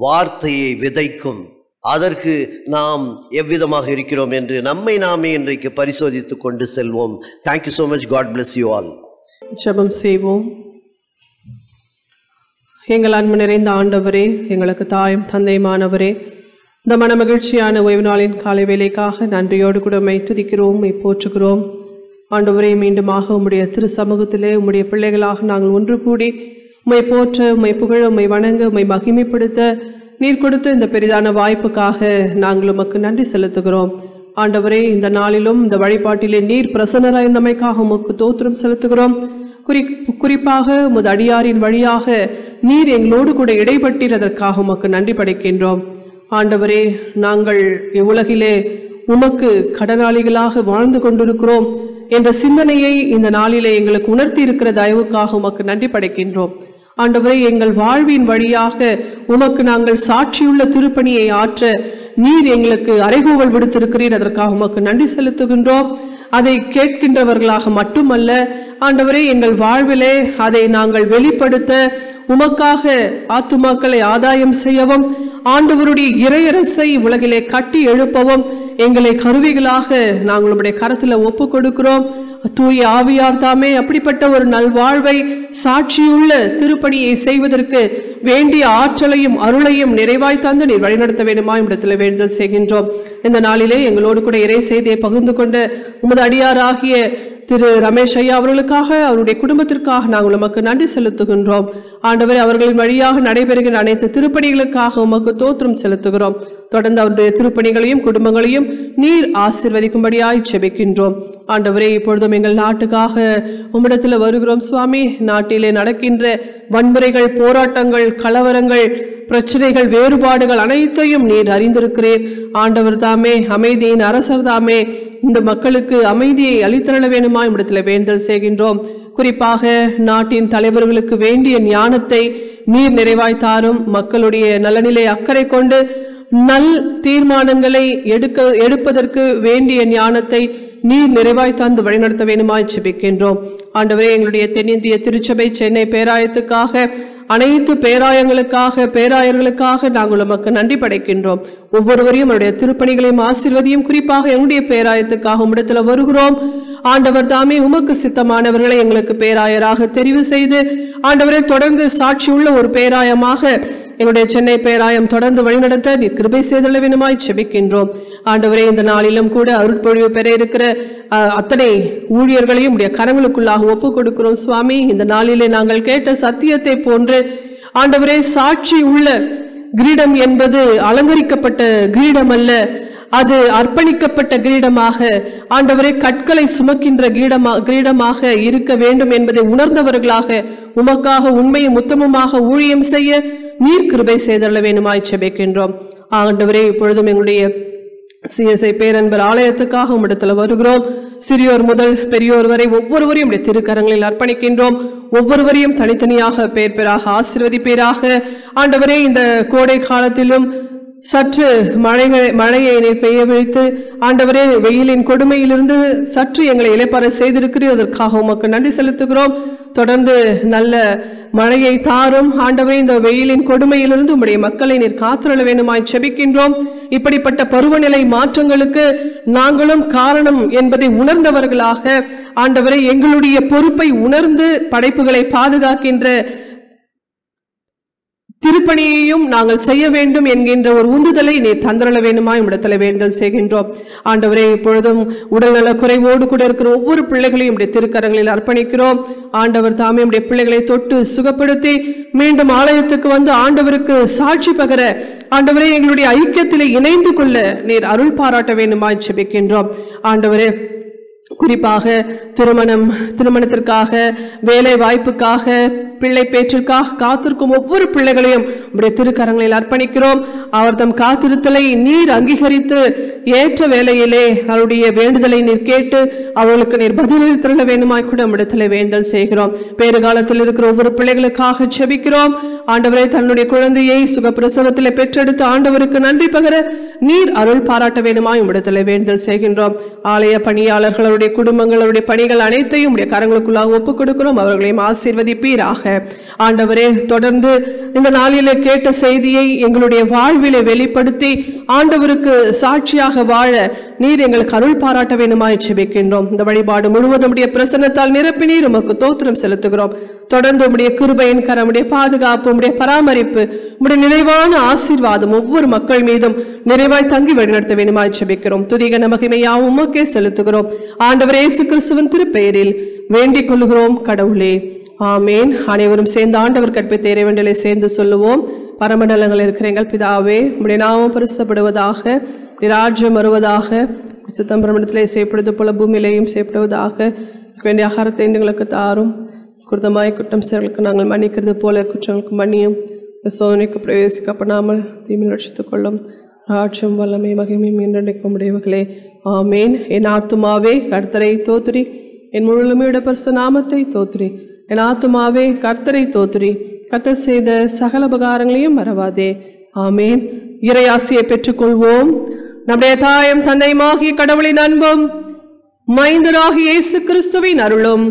வார்த்தையை விதைக்கும். அதற்கு நாம் எவ்விதமாக இருக்கிறோம் என்று நம்மை நாமே இன்றைக்கு பரிசோதித்து கொண்டு செல்வோம். Thank you so much. God bless you all. ஜெபம் செய்வோம். எங்கள் அன்பு நிறைந்த ஆண்டவரே, எங்களுக்கு தாயும் தந்தையுமானவரே, இந்த மன மகிழ்ச்சியான ஓய்வு நாளின் காலை வேலைக்காக நன்றியோடு கூட உம்மை துதிக்கிறோம், உம்மை போற்றுகிறோம். ஆண்டவரே, மீண்டுமாக உம்முடைய திரு சமூகத்திலே உம்முடைய பிள்ளைகளாக நாங்கள் ஒன்று கூடி உம்மை போற்ற, உம்மை புகழ, உம்மை வணங்க, உம்மை மகிமைப்படுத்த நீர் கொடுத்த இந்த பெரிதான வாய்ப்புக்காக நாங்கள் உமக்கு நன்றி செலுத்துகிறோம். ஆண்டவரே, இந்த நாளிலும் இந்த வழிபாட்டிலே நீர் பிரசன்னராயிருந்தமைக்காக உமக்கு தோத்திரம் செலுத்துகிறோம். குறிப்பாக உமது அடியாரின் வழியாக நீர் எங்களோடு கூட இடைப்பட்டதற்காக உமக்கு நன்றி படைக்கின்றோம். ஆண்டவரே, நாங்கள் இவ்வுலகிலே உமக்கு கடனாளிகளாக வாழ்ந்து கொண்டிருக்கிறோம் என்ற சிந்தனையை இந்த நாளிலே எங்களுக்கு உணர்த்தி இருக்கிற தயவுக்காக உமக்கு நன்றி படைக்கின்றோம். ஆண்டவரே, எங்கள் வாழ்வின் வழியாக உமக்கு நாங்கள் சாட்சியுள்ள திருப்பணியை ஆற்ற நீர் எங்களுக்கு அறைகூவல் விடுத்திருக்கிறீர், அதற்காக உமக்கு நன்றி செலுத்துகின்றோம். அதை கேட்கின்றவர்களாக மட்டுமல்ல ஆண்டவரே, எங்கள் வாழ்விலே அதை நாங்கள் வெளிப்படுத்த உமக்காக ஆத்துமாக்களை ஆதாயம் செய்யவும், ஆண்டவருடைய இறையரசை உலகிலே கட்டி எழுப்பவும் எங்களை கருவிகளாக நாங்கள் உம்முடைய கரத்தில் ஒப்பு கொடுக்கிறோம். தூய ஆவியார் தாமே அப்படிப்பட்ட ஒரு நல்வாழ்வை சாட்சியுள்ள திருப்பணியை செய்வதற்கு வேண்டிய ஆற்றலையும் அருளையும் நிறைவாய் தந்து நீர் வழிநடத்த வேண்டுமா இடத்துல வேண்டுதல் செய்கின்றோம். இந்த நாளிலே எங்களோடு கூட இறை செய்தியை பகிர்ந்து கொண்ட உமது அடியாராகிய திரு ரமேஷ் ஐயா அவர்களுக்காக, அவருடைய குடும்பத்திற்காக நாங்கள் உமக்கு நன்றி செலுத்துகின்றோம். ஆண்டவரே, அவர்களின் வழியாக நடைபெறுகிற அனைத்து திருப்பணிகளுக்காக உமக்கு தோத்திரம் செலுத்துகிறோம். தொடர்ந்து அவருடைய திருப்பணிகளையும் குடும்பங்களையும் நீர் ஆசீர்வதிக்கும்படியாய் ஜெபிக்கின்றோம். ஆண்டவரே, இப்பொழுதும் எங்கள் நாட்டுக்காக உம்மிடத்தில் வருகிறோம் சுவாமி. நாட்டிலே நடக்கின்ற வன்முறைகள், போராட்டங்கள், கலவரங்கள், பிரச்சனைகள், வேறுபாடுகள் அனைத்தையும் நீர் அறிந்திருக்கிறீர். ஆண்டவர் தாமே, அமைதியின் அரசர் தாமே, இந்த மக்களுக்கு அமைதியை அளித்தரள வேண்டுமா இடத்துல வேண்டுதல் செய்கின்றோம். குறிப்பாக நாட்டின் தலைவர்களுக்கு வேண்டிய ஞானத்தை நீர் நிறைவாய்த்தாரும். மக்களுடைய நலனிலே அக்கறை கொண்டு நல் தீர்மானங்களை எடுப்பதற்கு வேண்டிய ஞானத்தை நீர் நிறைவாய் தந்து வழிநடத்த வேண்டுமாய் ஜெபிக்கின்றோம். ஆண்டவரே, எங்களுடைய தென்னிந்திய திருச்சபை சென்னை பேராயத்துக்காக, அனைத்து பேராயர்களுக்காக நாங்கள் உமக்கு நன்றி படைக்கின்றோம். ஒவ்வொருவரையும் அவருடைய திருப்பணிகளையும் ஆசீர்வதியும். குறிப்பாக எங்களுடைய பேராயத்துக்காக உம்மிடத்தில் வருகிறோம். ஆண்டவர் தாமே உமக்கு சித்தமானவர்களை எங்களுக்கு பேராயராக தெரிவு செய்து ஆண்டவரை தொடர்ந்து சாட்சியுள்ள ஒரு பேராயமாக எங்களுடைய சென்னை பேராயம் தொடர்ந்து வழிநடத்த நீர் கிருபை செய்தருள வேண்டுமாய் ஜெபிக்கின்றோம். ஆண்டவரே, இந்த நாளிலும் கூட அருட்பொழிவு பெற இருக்கிற அத்தனை ஊழியர்களையும் உடைய கரங்களுக்குள்ளாக ஒப்பு கொடுக்கிறோம் சுவாமி. இந்த நாளிலே நாங்கள் கேட்ட சத்தியத்தை போன்று ஆண்டவரே, சாட்சி உள்ள கிரீடம் என்பது அலங்கரிக்கப்பட்ட கிரீடம் அல்ல, அது அர்ப்பணிக்கப்பட்ட கிரீடமாக, ஆண்டவரே, கற்களை சுமக்கின்ற கிரீடமாக இருக்க வேண்டும் என்பதை உணர்ந்தவர்களாக உமக்காக உண்மையும் உத்தமமாக ஊழியம் செய்ய நீர் கிருபை செய்தருள வேண்டுமாய் ஜெபிக்கின்றோம். ஆண்டவரே, இப்பொழுதும் எங்களுடைய சிஎஸ்ஐ பேரன்பர் ஆலயத்துக்காக உம்மிடத்தில் வருகிறோம். சிறியோர் முதல் பெரியோர் வரை ஒவ்வொருவரையும் உடைய திருக்கரங்களில் அர்ப்பணிக்கின்றோம். ஒவ்வொருவரையும் தனித்தனியாக பேர் பேராக ஆசீர்வதிப்பீராக. ஆண்டவரே, இந்த கோடை காலத்திலும் சற்று மழையை நீர் பெய்ய வைத்து ஆண்டவரே வெயிலின் கொடுமையிலிருந்து சற்று எங்களை இளைப்பாற செய்திருக்கிறீர். அதற்காக உமக்கு நன்றி செலுத்துகிறோம். தொடர்ந்து நல்ல மழையை தாரும் ஆண்டவரே. இந்த வெயிலின் கொடுமையிலிருந்து உம்முடைய மக்களை நீர் காத்துள்ள வேண்டுமாய் செபிக்கின்றோம். இப்படிப்பட்ட பருவநிலை மாற்றங்களுக்கு நாங்களும் காரணம் என்பதை உணர்ந்தவர்களாக ஆண்டவரே எங்களுடைய பொறுப்பை உணர்ந்து படைப்புகளை பாதுகாக்கின்ற திருப்பணியையும் நாங்கள் செய்ய வேண்டும் என்கின்ற ஒரு உந்துதலை நீர் தந்தரள வேண்டுமாய் உம்மிடத்தில் வேண்டல் செய்கின்றோம். ஆண்டவரே, இப்பொழுதும் உடல்நல குறைவோடு கூட இருக்கிற ஒவ்வொரு பிள்ளைகளையும் உடைய திருக்கரங்களில் அர்ப்பணிக்கிறோம். ஆண்டவர் தாமே உடைய பிள்ளைகளை தொட்டு சுகப்படுத்தி மீண்டும் ஆலயத்துக்கு வந்து ஆண்டவருக்கு சாட்சி பகர ஆண்டவரே எங்களுடைய ஐக்கியத்திலே இணைந்து கொள்ள நீர் அருள் பாராட்ட வேண்டுமாய் செபிக்கின்றோம். ஆண்டவரே, குறிப்பாக திருமணத்திற்காக, வேலை வாய்ப்புக்காக, பிள்ளை பேற்றிற்காக காத்திருக்கும் ஒவ்வொரு பிள்ளைகளையும் உடைய திருக்கரங்களில் அர்ப்பணிக்கிறோம். அவர் தம் காத்திருத்தலை நீர் அங்கீகரித்து ஏற்ற வேளையிலே அவருடைய வேண்டுதலை நீர் கேட்டு அவர்களுக்கு நீர் பதிலளித்திருக்க வேண்டுமாய் கூட நம்மிடத்தில் வேண்டல் செய்கிறோம். பேறு காலத்தில் இருக்கிற ஒவ்வொரு பிள்ளைகளுக்காக செபிக்கிறோம். ஆண்டவரை தன்னுடைய குழந்தையை சுகப்பிரசவத்தில் பெற்றெடுத்து ஆண்டவருக்கு நன்றி பகர நீர் அருள் பாராட்ட வேண்டுமாய் உம்மிடத்தில் வேண்டல் செய்கின்றோம். ஆலய பணியாளர்களுடைய குடும்பங்களுடைய பணிகள் அனைத்தையும் உடைய கரங்களுக்குள்ளாக ஒப்புக் கொடுக்கிறோம். அவர்களையும் ஆசீர்வதிப்பீராக. ஆண்டவரே, தொடர்ந்து இந்த நாளிலே கேட்ட செய்தியை எங்களுடைய வாழ்விலே வெளிப்படுத்தி ஆண்டவருக்கு சாட்சியாக வாழ நீர் எங்களுக்கு அருள் பாராட்ட வேண்டுமாய் செபிக்கின்றோம். இந்த வழிபாடு முழுவதும் உடைய பிரசன்னத்தால் நிரப்பி நீர் உமக்கு தோத்திரம் செலுத்துகிறோம். தொடர்ந்து உடைய கிருபையின் கரம், உடைய பாதுகாப்பு, உடைய பராமரிப்பு, உடைய நிறைவான ஆசீர்வாதம் ஒவ்வொரு மக்கள் மீதும் நிறைவாய் தங்கி வழிநடத்த வேண்டுமாய் செபிக்கிறோம். துதிகன மகிமையாவும் உமக்கே செலுத்துகிறோம். ஆண்டவர் இயேசு கிறிஸ்துவின் திருப்பெயரில் வேண்டிக் கொள்கிறோம் கடவுளே, ஆமேன். அனைவரும் சேர்ந்து ஆண்டவர் கற்பித்த இறைவேண்டலை சேர்ந்து சொல்லுவோம். பரமண்டலங்கள் இருக்கிற எங்கள் பிதாவே, உம்முடைய நாமம் பரிசுத்தப்படுவதாக, ராஜ்யம் வருவதாக, சித்தம் பிரமண்டத்திலே செய்யப்படுவது போல பூமியிலேயும் செய்யப்படுவதாக. வேண்டிய ஆகாரத்தை எங்களுக்கு தாரும். குருதமாய் குற்றம் செய்வர்களுக்கு நாங்கள் மன்னிக்கிறது போல குற்றங்களுக்கு மன்னியும். சோதனைக்கு பிரவேசிக்கப்படாமல் தீமையில் ரட்சித்துக் கொள்ளும். ராஜ்யம் வல்லமை மகிமையும் என்றென்றைக்கும் உடையவர்களே, ஆமேன். என் ஆத்துமாவே கர்த்தரை தோத்துரி, என் முழுமையுட பரிசு நாமத்தை தோத்துரி. என் ஆத்துமாவே கர்த்தரை தோத்துரி, கர்த்தர் செய்த சகல உபகாரங்களையும் மறவாதே. ஆமேன். இறையாசியை பெற்றுக்கொள்வோம். நம்முடைய தாயும் தந்தையுமாகிய கடவுளின் அன்பும், மைந்தராகிய இயேசு கிறிஸ்துவின் அருளும்,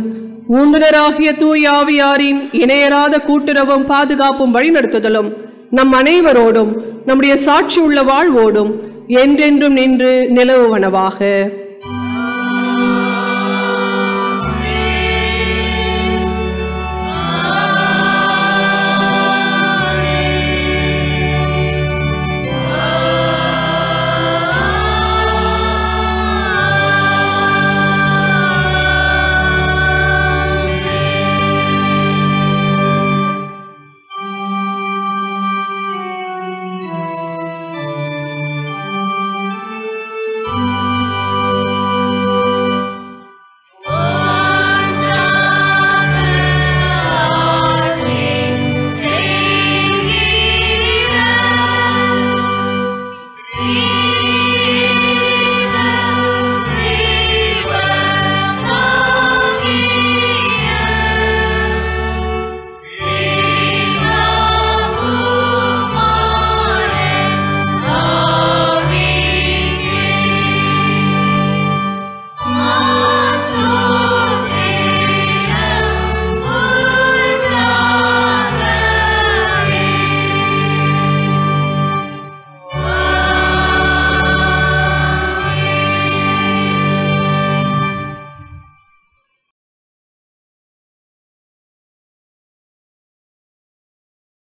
ஊந்துனராகிய தூய ஆவியாரின் இணையராத கூட்டுறவும் பாதுகாப்பும் வழிநடத்துதலும் நம் அனைவரோடும் நம்முடைய சாட்சி உள்ள வாழ்வோடும் என்றென்றும் நின்று நிலவுவனவாக.